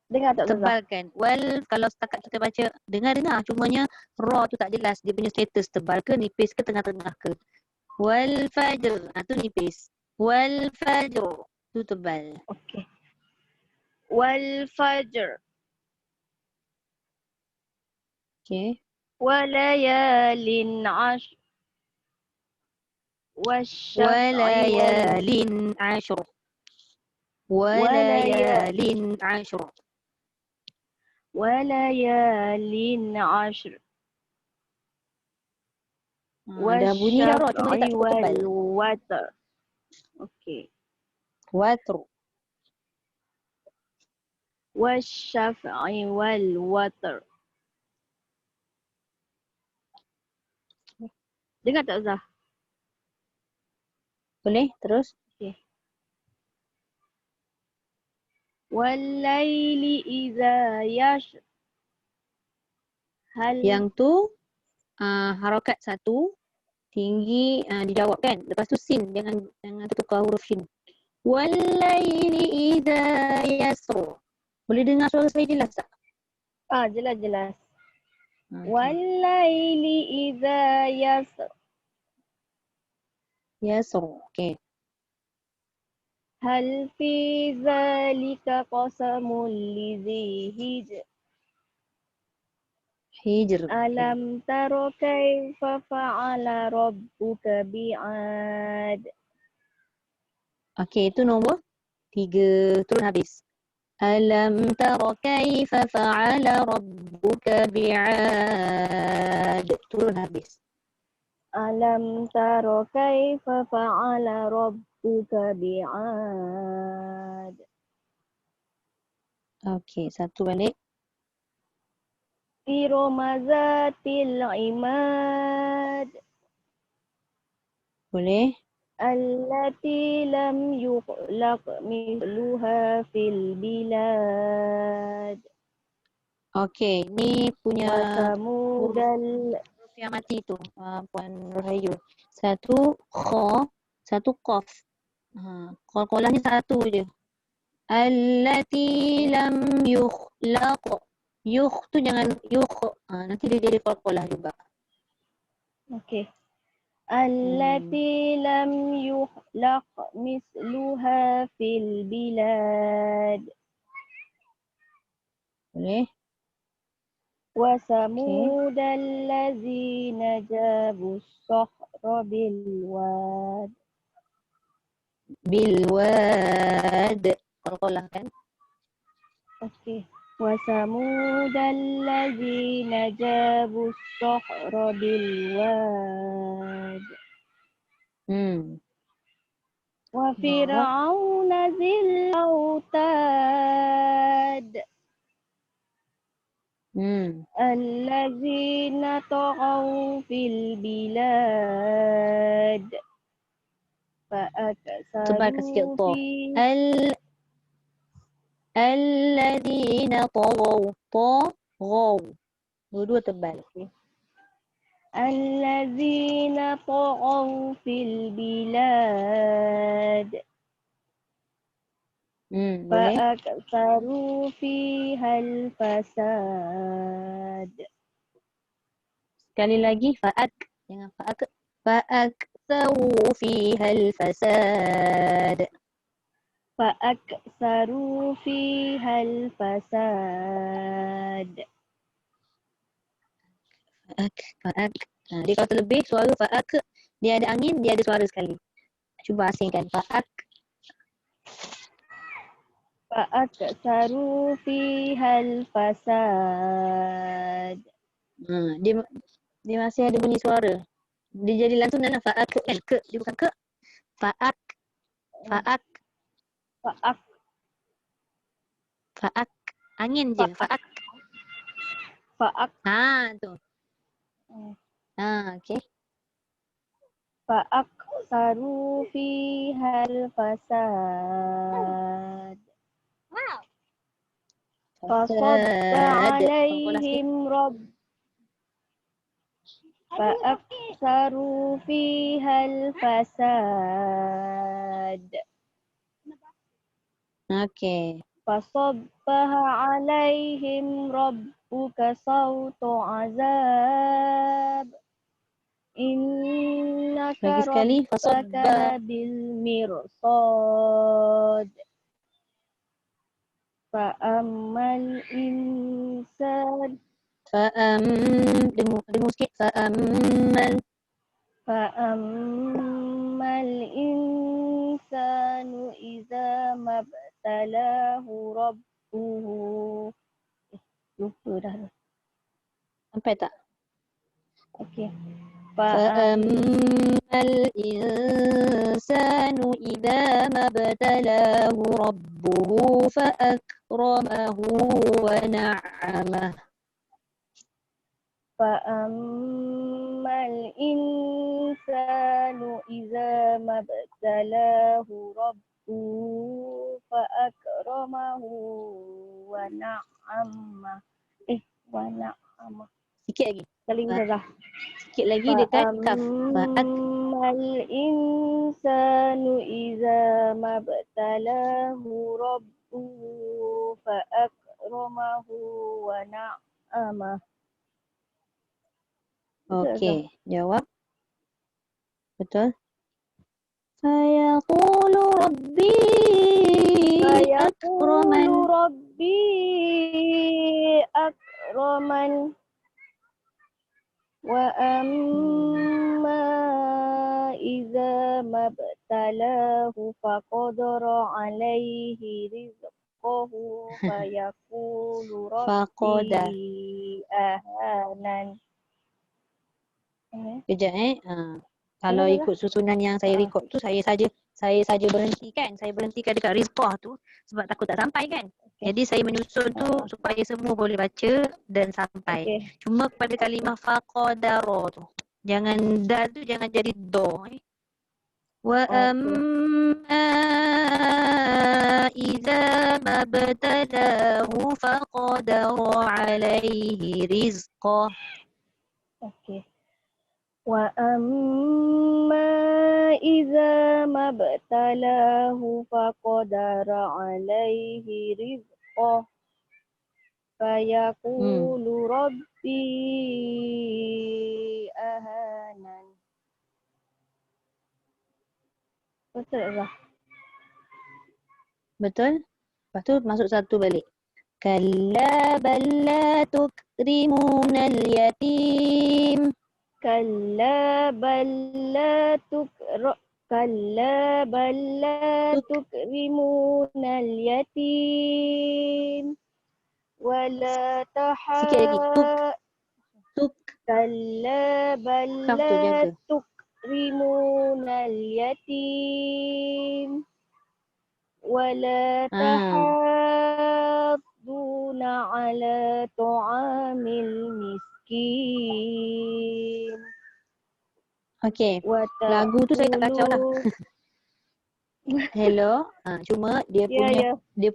Dengar tak Ustazah? Tebalkan. Well, kalau setakat kita baca, dengar. Cumanya ra tu tak jelas. Dia punya status tebal ke, nipis ke, tengah-tengah ke. Wal fajr. Tu nipis. Wal fajr. Tu tebal. Okey. Wal fajr. Okey. Walayalin ashr. Walayalin ashr. Walayalin ashr. Walayalin ashr. Dah bunyi dah ra, cuma dia tak cukup tebal. Watr. Okey. Watr. Wasyaf'i wal watr. Dengar tak Zah? Boleh terus? Okey. Wal-laili idza yash. Yang tu harakat satu tinggi dijawab kan. Lepas tu sin, jangan tertukar huruf shin. Wal-laili idza yasr. Boleh dengar suara saya jelas tak? Jelas. Wal-laili idza yasr. Yasr. Okey. Hal fi zalika qasamul lizi hijr. Hijr. Alam taro kaifa fa'ala rabbuka bi'ad. Okey, itu nombor 3. Turun habis. Alam taro kaifa fa'ala rabbuka bi'ad. Turun habis. Alam taro kaifa fa'ala rabbuka bi'ad. Okey, satu balik. Irama zatil imad. Boleh. Allati lam yukhlaq mithluha fil bilad. Okey, ni punya Wasamudal. huruf yang mati tu, Puan Rohayu. Satu kha, satu qaf. Qalqalahnya satu je. Allati lam yukhlaq. Yukh tu jangan yukh. Nanti dia jadi qalqalah juga. Okey. Allati lam yukhlaq misluha fil bilad. Boleh? Wa samud allazina jabu as-sakhra bil wad. Bil wad. Qalqalah kan? Okey. Wa samud allazina jabu as-sakhra bil wad. Wa fir'auna zil autad. Allazina taghaw fil bilad. Tebal sikit Fa'aksaru to. fi Alladzina taghaw. Taghaw. Dua-dua tebal. allazina taghaw fil bilad. Boleh? Fa'aksaru fihal fasad. Sekali lagi fa'ak. Jangan fa'ak. Fa'aktsaru fihal fasad. Fa'aksaru fihal fasad. Fa'ak. Dia kalau terlebih suara fa'ak, dia ada angin, dia ada suara sekali. Cuba asingkan. Fa'ak. Fa'aksaru fihal fasad. Dia masih ada bunyi suara. Dia jadi lantunan lah. Fa'ak kan. Ke. Dia bukan ke. Fa'ak. Fa'ak. Fa'ak. Fa'ak. Angin je. Fa'ak. Fa'ak. Tu. Okey. Fa'aksaru fihal fasad. Fasabba alaihim Fa'aksaru fihal fasad. Okey. Fasabbaha alaihim rabbuka sawtu azab. Innaka Lagi sekali. rabbaka bil mirsad. Fa'ammal insan. Dengar sikit. Fa'ammal insanu iza mabtalahu rabbuhu. Lupa dah. Sampai tak? Okey. Fa'ammal insanu idza mabtalahu rabbuhu fa'akramahu wa na'amah. Fa'ammal insanu iza mabtalahu rabbuhu fa'akramahu wa na'amah. Wa na'amah. Sikit lagi. Saling darah. Sikit lagi dekat kaf. Fa'ammal insanu iza mabtalahu rabbuhu fa'akramahu wa na'amah. Okey, jawab. Betul. Fayaqulu rabbi akraman. Rabbi akraman. Wa amma idza mabtalahu faqadara alaihi rizqahu fayaqulu rabbi ahanan. Kejap kalau ikut susunan yang saya record tu saya saja berhentikan. Saya berhentikan dekat rizqah tu sebab takut tak sampai kan. Jadi saya menyusun tu supaya semua boleh baca dan sampai. Cuma pada kalimah faqadara tu jangan dal tu jangan jadi do. Wa amma idza mabtalahu faqadara alaihi rizqah. Okey. Wa amma idza mabtalahu faqadara alaihi rizqah fayaqulu rabbi ahanan. Betul tak? Betul? Lepas tu masuk satu balik. Kalla bal la tukrimuna al-yatim. Kalla bal la tukrimuna al-yatim wala Sikit lagi. Tuk. Kalla bal Kaf tu la jaga. tukrimuna al-yatim wala Ah. tahadduna ala ta'amil miskin. Okey. Wa Lagu tu saya tak kacau lah. Hello. Cuma dia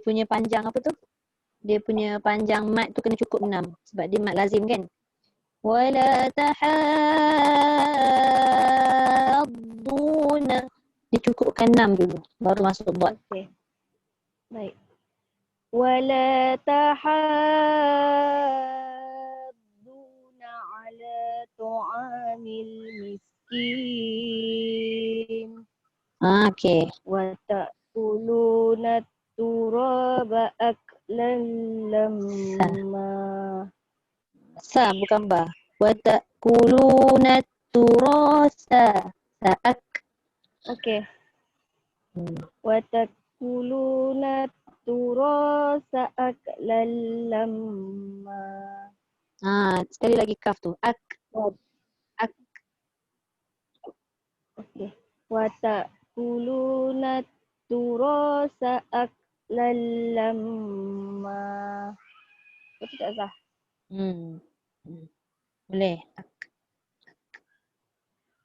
punya panjang apa tu? Dia punya panjang mat tu kena cukup 6 sebab dia mat lazim kan. Wala tahadduna. Dia cukupkan 6 dulu baru masuk dot. Okey. Baik. Wala tahadduna ala ta'amil miskin. Okey. Wa ta'kuluna turaba aklan lamma. Sa bukan ba. Wa ta'kuluna turasa. Sa'ak. Okey. Wa ta'kuluna turasa aklan lamma. Sekali lagi kaf tu. Ak. Ak. Okey. Wa ta'kuluna turasa aklan lamma. Betul tak sah? Boleh.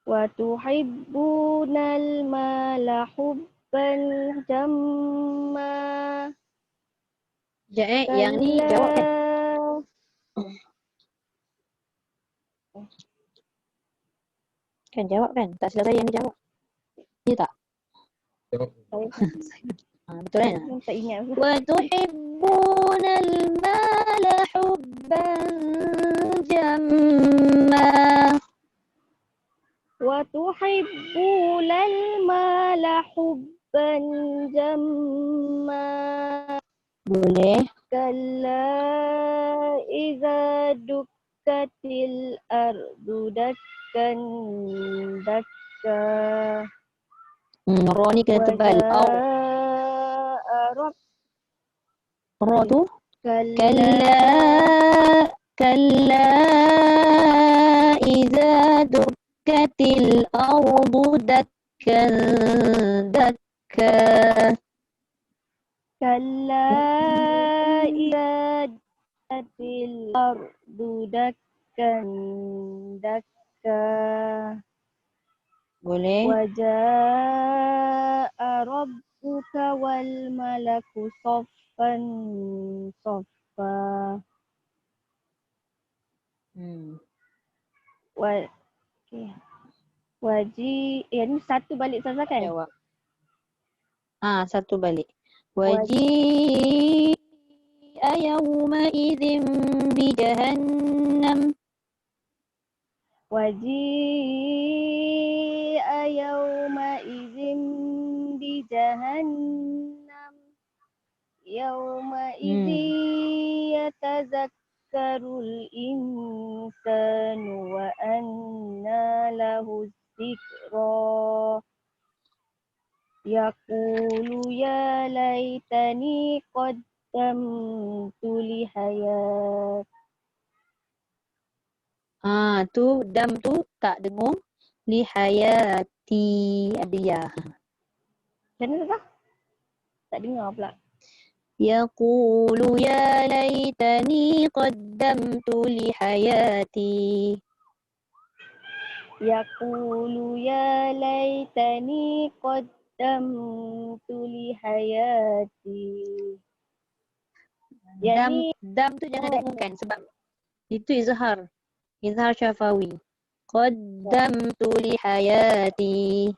Wa tuhibbunal mala hubban jamma. Sekejap yang ni jawab kan? Kan jawab kan? Tak silap saya yang dia jawab. Ya tak? Jawab. Betul kan? Saya tak ingat. Wa tuhibbunal mala hubban jamma. Wa tuhibbunal mala hubban jamma. Boleh. Kalla iza dukkatil ardu dakkan dakka. Ro ni kena tebal. Ro tu? Kalla iza dukkatil ardu dakkan dakka. Kalla iza dukkatil ardu dakkan dakka. Boleh. Waja'a rabbuka wal malaku saffan saffa. Ni satu balik saja kan? Jawab. Satu balik. Waji'a yawma idzin bi jahannam. Waji'a yawma idzin bi jahannam. Yawma idzi yatazakkarul insanu wa anna lahu dzikra. Yaqulu ya laitani qaddamtu li hayat. Tu dam tu tak dengung. Li hayati ada ya. Macam mana tak dengar pula. Yaqulu ya laitani qaddamtu li hayati. Yaqulu ya laitani qaddamtu li hayati. Dam tu jangan dengungkan sebab itu izhar. Izhar syafawi. qaddamtu li hayati.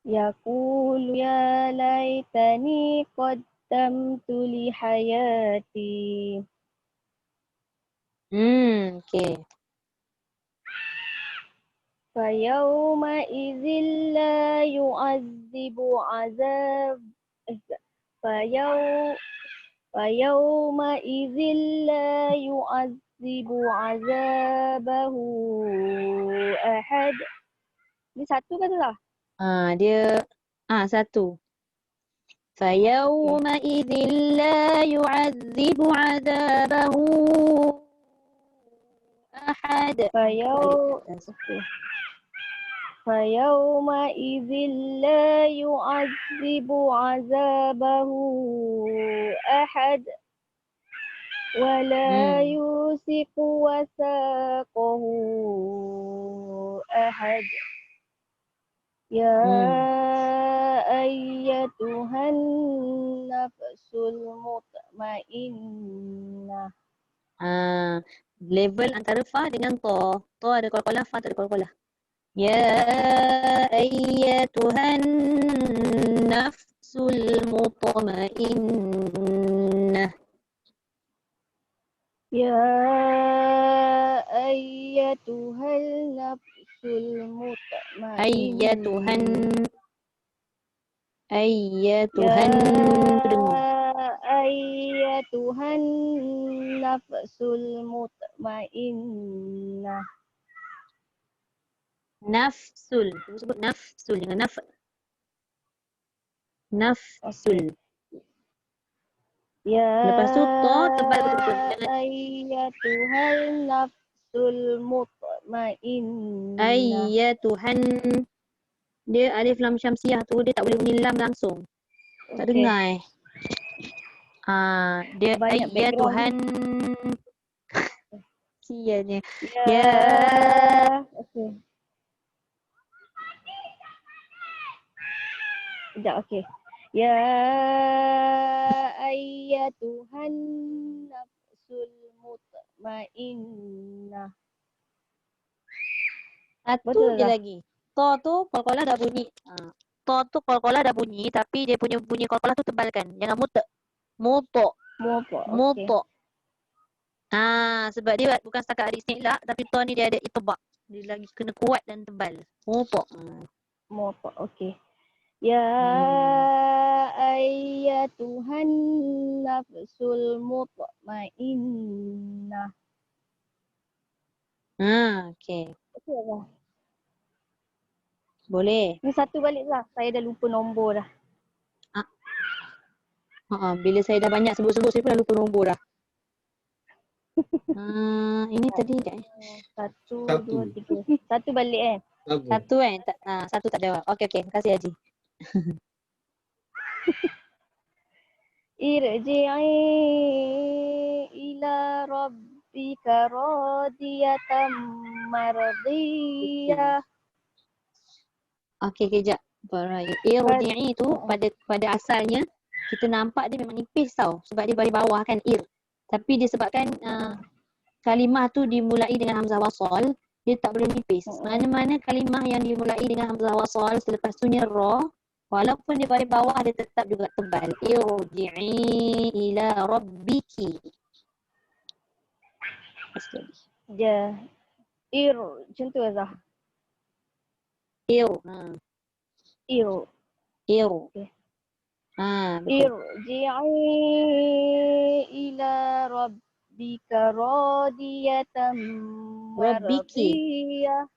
Yaqulu ya laitani qaddamtu li hayati. Okay. Fayawma idzil la yu'azzibu azab. Fayawma idzil la yu'azzibu azabahu ahad. Ni satu kata tak? Dia satu. Fayawma idzil la yu'adzibu 'adzabahu ahad. Fayawma idzil la yu'adzibu 'azabahu ahad. Wala yusiqu wasaqahu ahad. Ya ayyatuhan nafsul mutmainnah. Level antara fa dengan to. To ada qalqalah, fa tak ada qalqalah. Ya ayyatuhan nafsul mutmainnah. Ya ayyatuhal nafsul mutmainnah. Ayyatuhan tu dengar. Ayyatuhan nafsul mutmainnah. Nafsul. Kita sebut nafsul dengan nafsul. Ya Lepas tu to tebal betul-betul. ayyatuhal nafsul mutmainnah. Ayyatuhan. Dia alif lam syamsiah tu dia tak boleh bunyi lam langsung. Tak dengar dia banyak ayyatuhan. Sialnya. Okey. Sekejap, okey. Ya ayyatuhan nafsul mutmainnah. Satu je lagi. To tu qalqalah dah bunyi. To tu qalqalah dah bunyi tapi dia punya bunyi qalqalah tu tebalkan. Jangan muta. Muto. Sebab dia bukan setakat ada istilah tapi to ni dia ada itbaq. Dia lagi kena kuat dan tebal. Muto. Okey. Ya ayyatuhan nafsul mutmainnah. Okey. Okey lah. Boleh. Ni satu balik lah. Saya dah lupa nombor dah. Bila saya dah banyak sebut-sebut saya pun dah lupa nombor dah. Ini tadi dah. 1, 2, 3. Satu balik kan? Satu kan? Satu tak jawab. Okey. Terima kasih Haji. Irji'i ila rabbika radiyatan mardiyah. Okey, kejap. Irji'i tu pada asalnya kita nampak dia memang nipis tau. Sebab dia bagi bawah kan Tapi disebabkan kalimah tu dimulai dengan hamzah wasal, dia tak boleh nipis. Mana-mana kalimah yang dimulai dengan hamzah wasal selepas tu ra, walaupun dia bagi bawah dia tetap juga tebal. Irji'i ila rabbiki. Macam tu Azhar. Irji'i ila rabbika radiyatan mardiyah.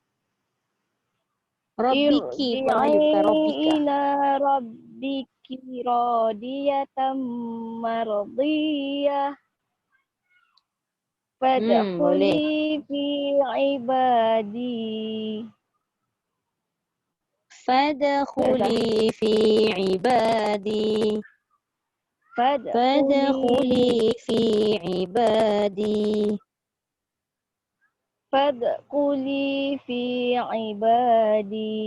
Rabbiki bukan rabbika. Ila rabbiki radiyatan mardiyah. Fadkhuli fi ibadi. Fadkhuli fi ibadi. Fadkhuli fi ibadi. Fadkhuli fi ibadi.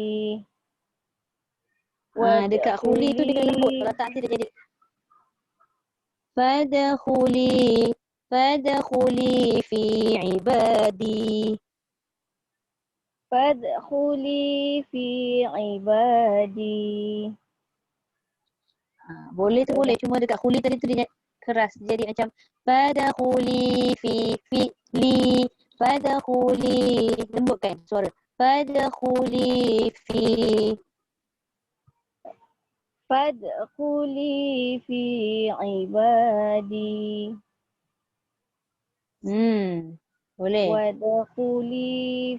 Dekat khuli tu dia kena lembut. Kalau tak nanti dia jadi Fadkhuli fi ibadi. Fadkhuli fi ibadi. Boleh tu boleh, cuma dekat khuli tadi tu dia keras. Jadi macam fadkhuli fi li, fadkhuli, lembutkan suara. Fadkhuli fi ibadi. Boleh. Wadkhuli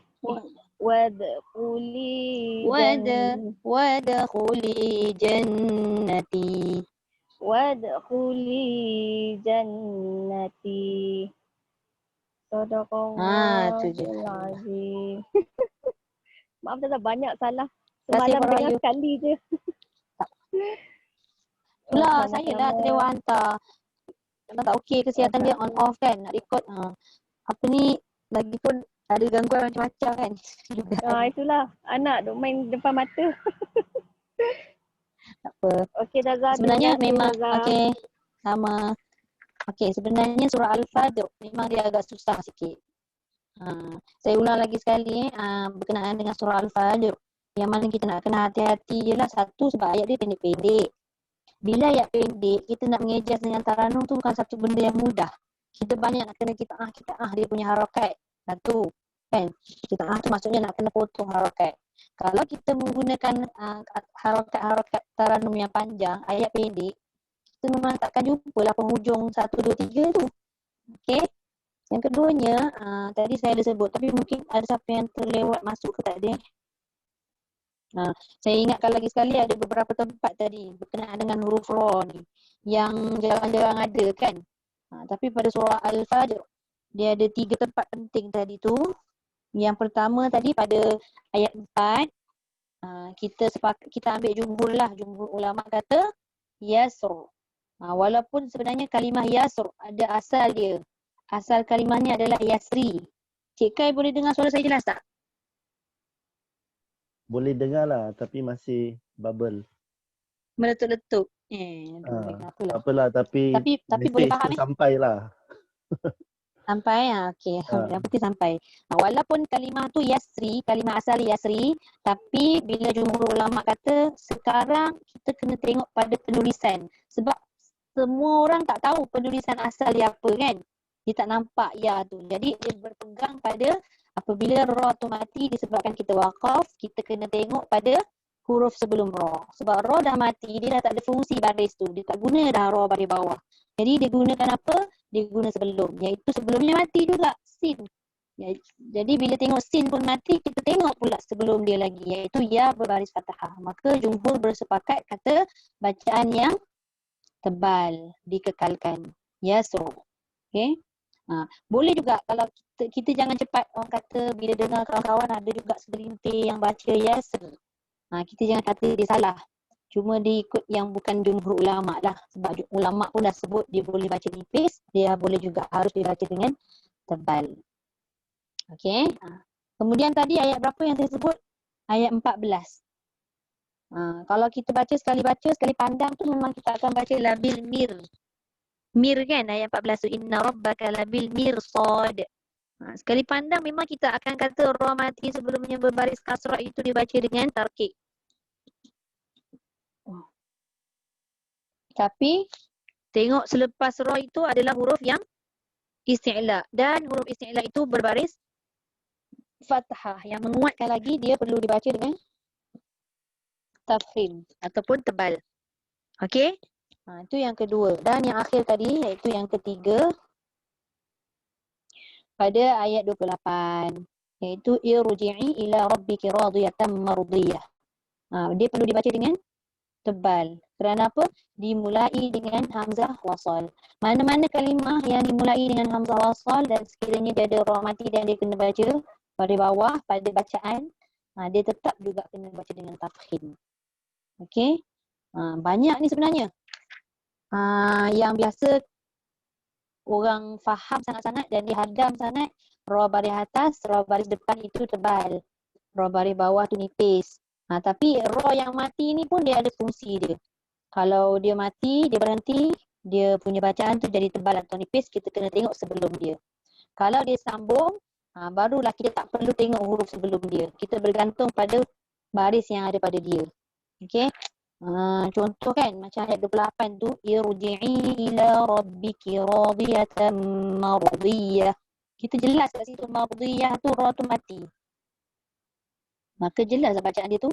Wadkhuli jannati. Wadkhuli jannati. Sadaqallahul azim. Maaf dah banyak salah. Semalam dengar sekali je. Itulah saya lah terlewat hantar. Memang tak okey kesihatan dia on off kan. Nak record. Apa ni, lagipun ada gangguan macam-macam kan. Itulah. Anak duk main depan mata. Tak apa. Okey Daza. Sebenarnya memang okey. Sama. Okey, sebenarnya surah Al-Fajr memang dia agak susah sikit. Saya ulang lagi sekali berkenaan dengan surah Al-Fajr. Yang mana kita nak kena hati-hati je lah. Satu, sebab ayat dia pendek-pendek. Bila ayat pendek, kita nak mengejas dengan taranum tu bukan satu benda yang mudah. Kita banyak nak kena kita dia punya harakat. Satu, kan? Kita tu maksudnya nak kena potong harakat. Kalau kita menggunakan harakat taranum yang panjang, ayat pendek, kita memang takkan jumpalah penghujung 1, 2, 3 tu. Okey? Yang keduanya, tadi saya ada sebut, tapi mungkin ada siapa yang terlewat masuk ke tak ada. Saya ingatkan lagi sekali ada beberapa tempat tadi berkenaan dengan huruf ra ni yang jarang-jarang ada kan. Tapi pada surah Al-Fajr dia ada 3 tempat penting tadi tu. Yang pertama tadi pada ayat 4 kita ambil jumhur lah. Jumhur ulama kata yasr. Walaupun sebenarnya kalimah yasr ada asal dia. Asal kalimahnya adalah yasri. Cik Kai boleh dengar suara saya jelas tak? Boleh dengar lah, tapi masih bubble. Meletup-letup. Apalah, tapi boleh faham sampai lah. Sampai okey. Yang penting sampai. Walaupun kalimah tu yasri, kalimah asal yasri, tapi bila jumhur ulama kata sekarang kita kena tengok pada penulisan. Sebab semua orang tak tahu penulisan asal dia apa kan. Dia tak nampak ya tu. Jadi dia berpegang pada apabila ra tu mati disebabkan kita waqaf, kita kena tengok pada huruf sebelum ra. Sebab ra dah mati, dia dah tak ada fungsi baris tu. Dia tak guna dah ra baris bawah. Jadi dia gunakan apa? Dia guna sebelum. Iaitu sebelumnya mati juga, sin. Jadi bila tengok sin pun mati, kita tengok pula sebelum dia lagi. Iaitu ya berbaris fathah. Maka jumhur bersepakat kata bacaan yang tebal dikekalkan. Yasru. Okay? Boleh juga kalau kita jangan cepat, orang kata bila dengar kawan-kawan ada juga segelintir yang baca yasr. Kita jangan kata dia salah. Cuma dia ikut yang bukan jumhur ulama lah. Sebab ulama pun dah sebut dia boleh baca nipis, dia boleh juga harus dibaca dengan tebal. Okey. Kemudian tadi ayat berapa yang saya sebut? Ayat 14. Kalau kita baca sekali pandang tu memang kita akan baca labil mir. Mir kan ayat 14 tu, inna rabbaka labil mirsad. Sekali pandang memang kita akan kata ra mati sebelumnya berbaris kasrah itu dibaca dengan tarkik. Tapi tengok selepas ra itu adalah huruf yang isti'la, dan huruf isti'la itu berbaris fathah. Yang menguatkan lagi dia perlu dibaca dengan tafkhim ataupun tebal. Okey? Itu yang kedua. Dan yang akhir tadi iaitu yang ketiga pada ayat 28 iaitu irji'i ila rabbiki radiyatan mardiyah. Dia perlu dibaca dengan tebal. Kerana apa? Dimulai dengan hamzah wasal. Mana-mana kalimah yang dimulai dengan hamzah wasal dan sekiranya dia ada ra mati dan dia kena baca pada bawah pada bacaan, dia tetap juga kena baca dengan tafkhim. Okey? Banyak ni sebenarnya. Yang biasa orang faham sangat-sangat dan dihadam sangat, ra baris atas, ra baris depan itu tebal, ra baris bawah tu nipis. Tapi ra yang mati ni pun dia ada fungsi dia. Kalau dia mati, dia berhenti, dia punya bacaan tu jadi tebal atau nipis, kita kena tengok sebelum dia. Kalau dia sambung, barulah kita tak perlu tengok huruf sebelum dia. Kita bergantung pada baris yang ada pada dia. Okey. Contoh kan macam ayat 28 tu, irji'i ila rabbiki radiyatan mardiyah. Kita jelas kat situ mardiyah tu ra tu mati. Maka jelas bacaan dia tu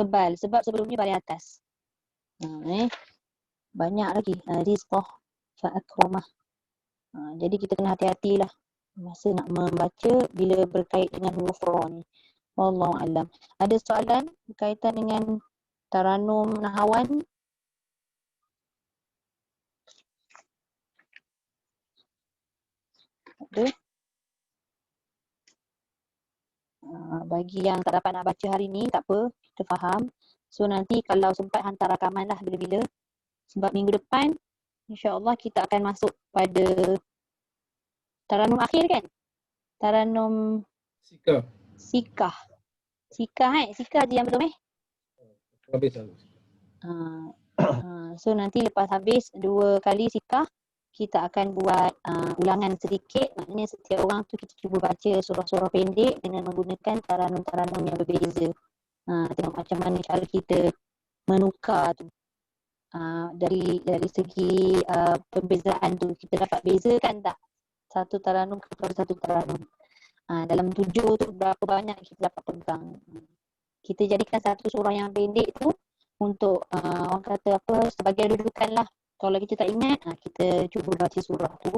tebal sebab sebelum ni baris atas. Banyak lagi rizqah fa akramah. Jadi kita kena hati-hatilah masa nak membaca bila berkait dengan huruf ra ni. Wallahu alam. Ada soalan berkaitan dengan Taranum Nahawan? Ada? Bagi yang tak dapat nak baca hari ni, tak apa, kita faham. So nanti kalau sempat hantar rakaman lah bila-bila. Sebab minggu depan, insya-Allah kita akan masuk pada Taranum akhir kan? Taranum Sikah. Sikah je yang betul Habis lah. So nanti lepas habis 2 kali sikah, kita akan buat ulangan sedikit. Maknanya setiap orang tu kita cuba baca surah-surah pendek dengan menggunakan taranum-taranum yang berbeza. Tengok macam mana cara kita menukar tu. Dari segi perbezaan tu, kita dapat bezakan tak satu taranum kepada satu taranum. Dalam 7 tu berapa banyak kita dapat pegang. Kita jadikan satu surah yang pendek tu untuk orang kata apa, sebagai rujukan lah. Kalau kita tak ingat, kita cuba baca surah tu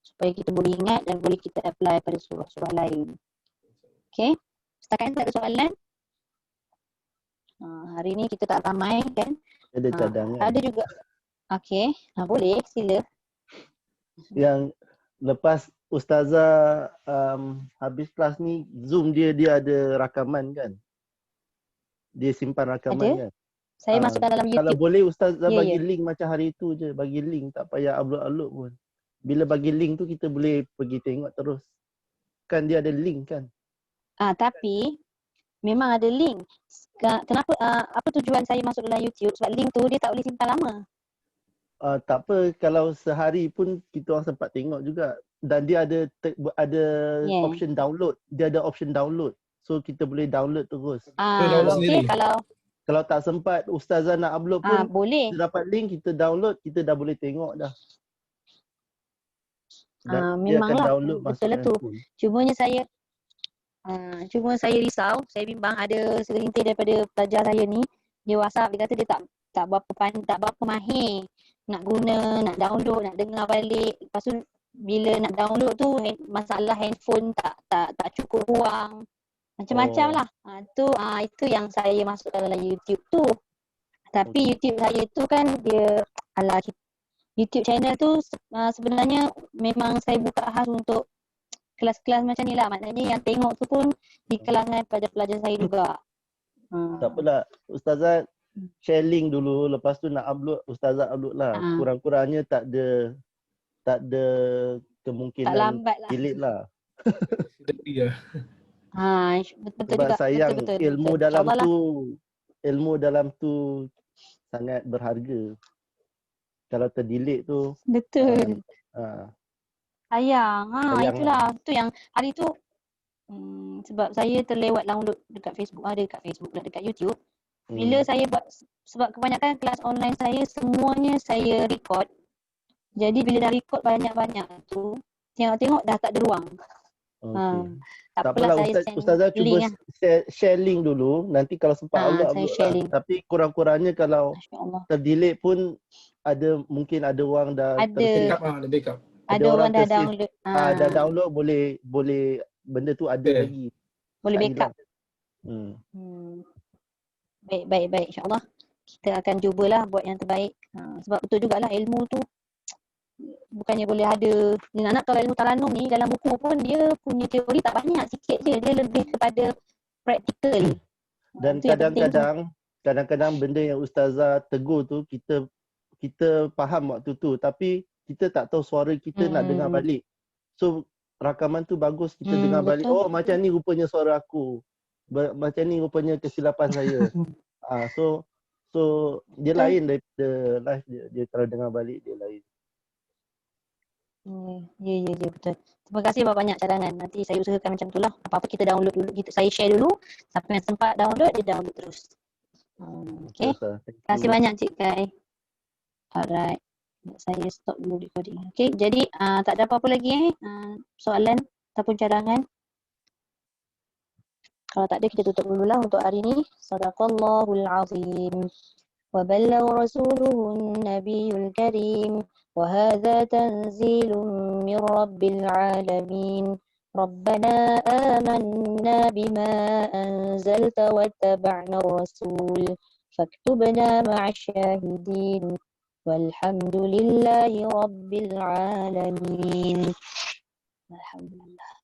supaya kita boleh ingat dan boleh kita apply pada surah-surah lain. Okay, setakat ada soalan? Hari ni kita tak ramai kan? Ada cadangan. Ada juga. Okay, boleh, sila. Yang lepas Ustazah habis kelas ni, Zoom dia ada rakaman kan? Dia simpan rakaman Ada? kan? Saya masuk dalam YouTube. Kalau boleh Ustazah bagi link macam hari tu je. Bagi link, tak payah upload pun. Bila bagi link tu kita boleh pergi tengok terus. Kan dia ada link kan? Tapi memang ada link. Kenapa, apa tujuan saya masuk dalam YouTube? Sebab link tu dia tak boleh simpan lama. Tak apa, kalau sehari pun kita orang sempat tengok juga. Dan dia ada option download. Dia ada option download. So kita boleh download terus. Okay, kalau tak sempat Ustazah nak upload pun boleh. kita dapat link, kita download, kita dah boleh tengok dah. Dan dia akan download betul lah tu. Cuma saya risau, saya bimbang ada segelintir daripada pelajar saya ni, dia WhatsApp, dia kata dia tak berapa mahir nak guna, nak download, nak dengar balik. Lepas tu bila nak download tu masalah handphone tak cukup ruang. Macam-macam lah. Itu yang saya masuk dalam YouTube tu. Tapi YouTube saya tu kan dia YouTube channel tu sebenarnya memang saya buka khas untuk kelas-kelas macam ni lah. Maknanya yang tengok tu pun di kalangan pelajar-pelajar saya juga. Tak apalah. Ustazah share link dulu. Lepas tu nak upload, Ustazah upload lah. Kurang-kurangnya tak ada kemungkinan tak lambat lah. delete lah. Betul sebab juga. sayang betul. ilmu dalam tu sangat berharga. Kalau terdelete tu betul. Sayang. Itulah tu yang hari tu sebab saya terlewat download dekat Facebook, dekat YouTube. Bila saya buat, sebab kebanyakan kelas online saya semuanya saya record. Jadi bila dah record banyak-banyak tu, tengok-tengok dah tak ada ruang. Tak apalah, Ustazah cuba share link dulu. Nanti kalau sempat upload lah. Tapi kurang-kurangnya kalau terdelete pun mungkin ada orang dah backup. Ada orang dah download. Dah download, boleh benda tu ada lagi. Boleh backup. Baik, insya-Allah. Kita akan cubalah buat yang terbaik. Sebab betul jugalah ilmu tu bukannya boleh ada. Nak kalau ilmu taranum ni dalam buku pun dia punya teori tak banyak, sikit je. Dia lebih kepada praktikal. Dan kadang-kadang benda yang Ustazah tegur tu kita faham waktu tu, tapi kita tak tahu suara kita nak dengar balik. So rakaman tu bagus kita dengar balik. Oh, macam ni rupanya suara aku. Macam ni rupanya kesilapan saya. So dia lain daripada live dia kalau dengar balik dia lain. Ya, betul. Terima kasih banyak cadangan. Nanti saya usahakan macam itulah. Apa-apa kita download dulu. Saya share dulu. Siapa yang sempat download, dia download terus. Okay. Terima kasih banyak Cik Kai. Alright. Saya stop dulu recording. Okay. Jadi tak ada apa-apa lagi soalan ataupun cadangan. Kalau tak ada, kita tutup dulu lah untuk hari ni. Sadaqallahul azim. Wa ballagha rasuluhun nabiyul karim. وهذا تنزيل من رب العالمين ربنا آمنا بما أنزلت واتبعنا الرسول فاكتبنا مع الشاهدين والحمد لله رب العالمين. الحمد لله.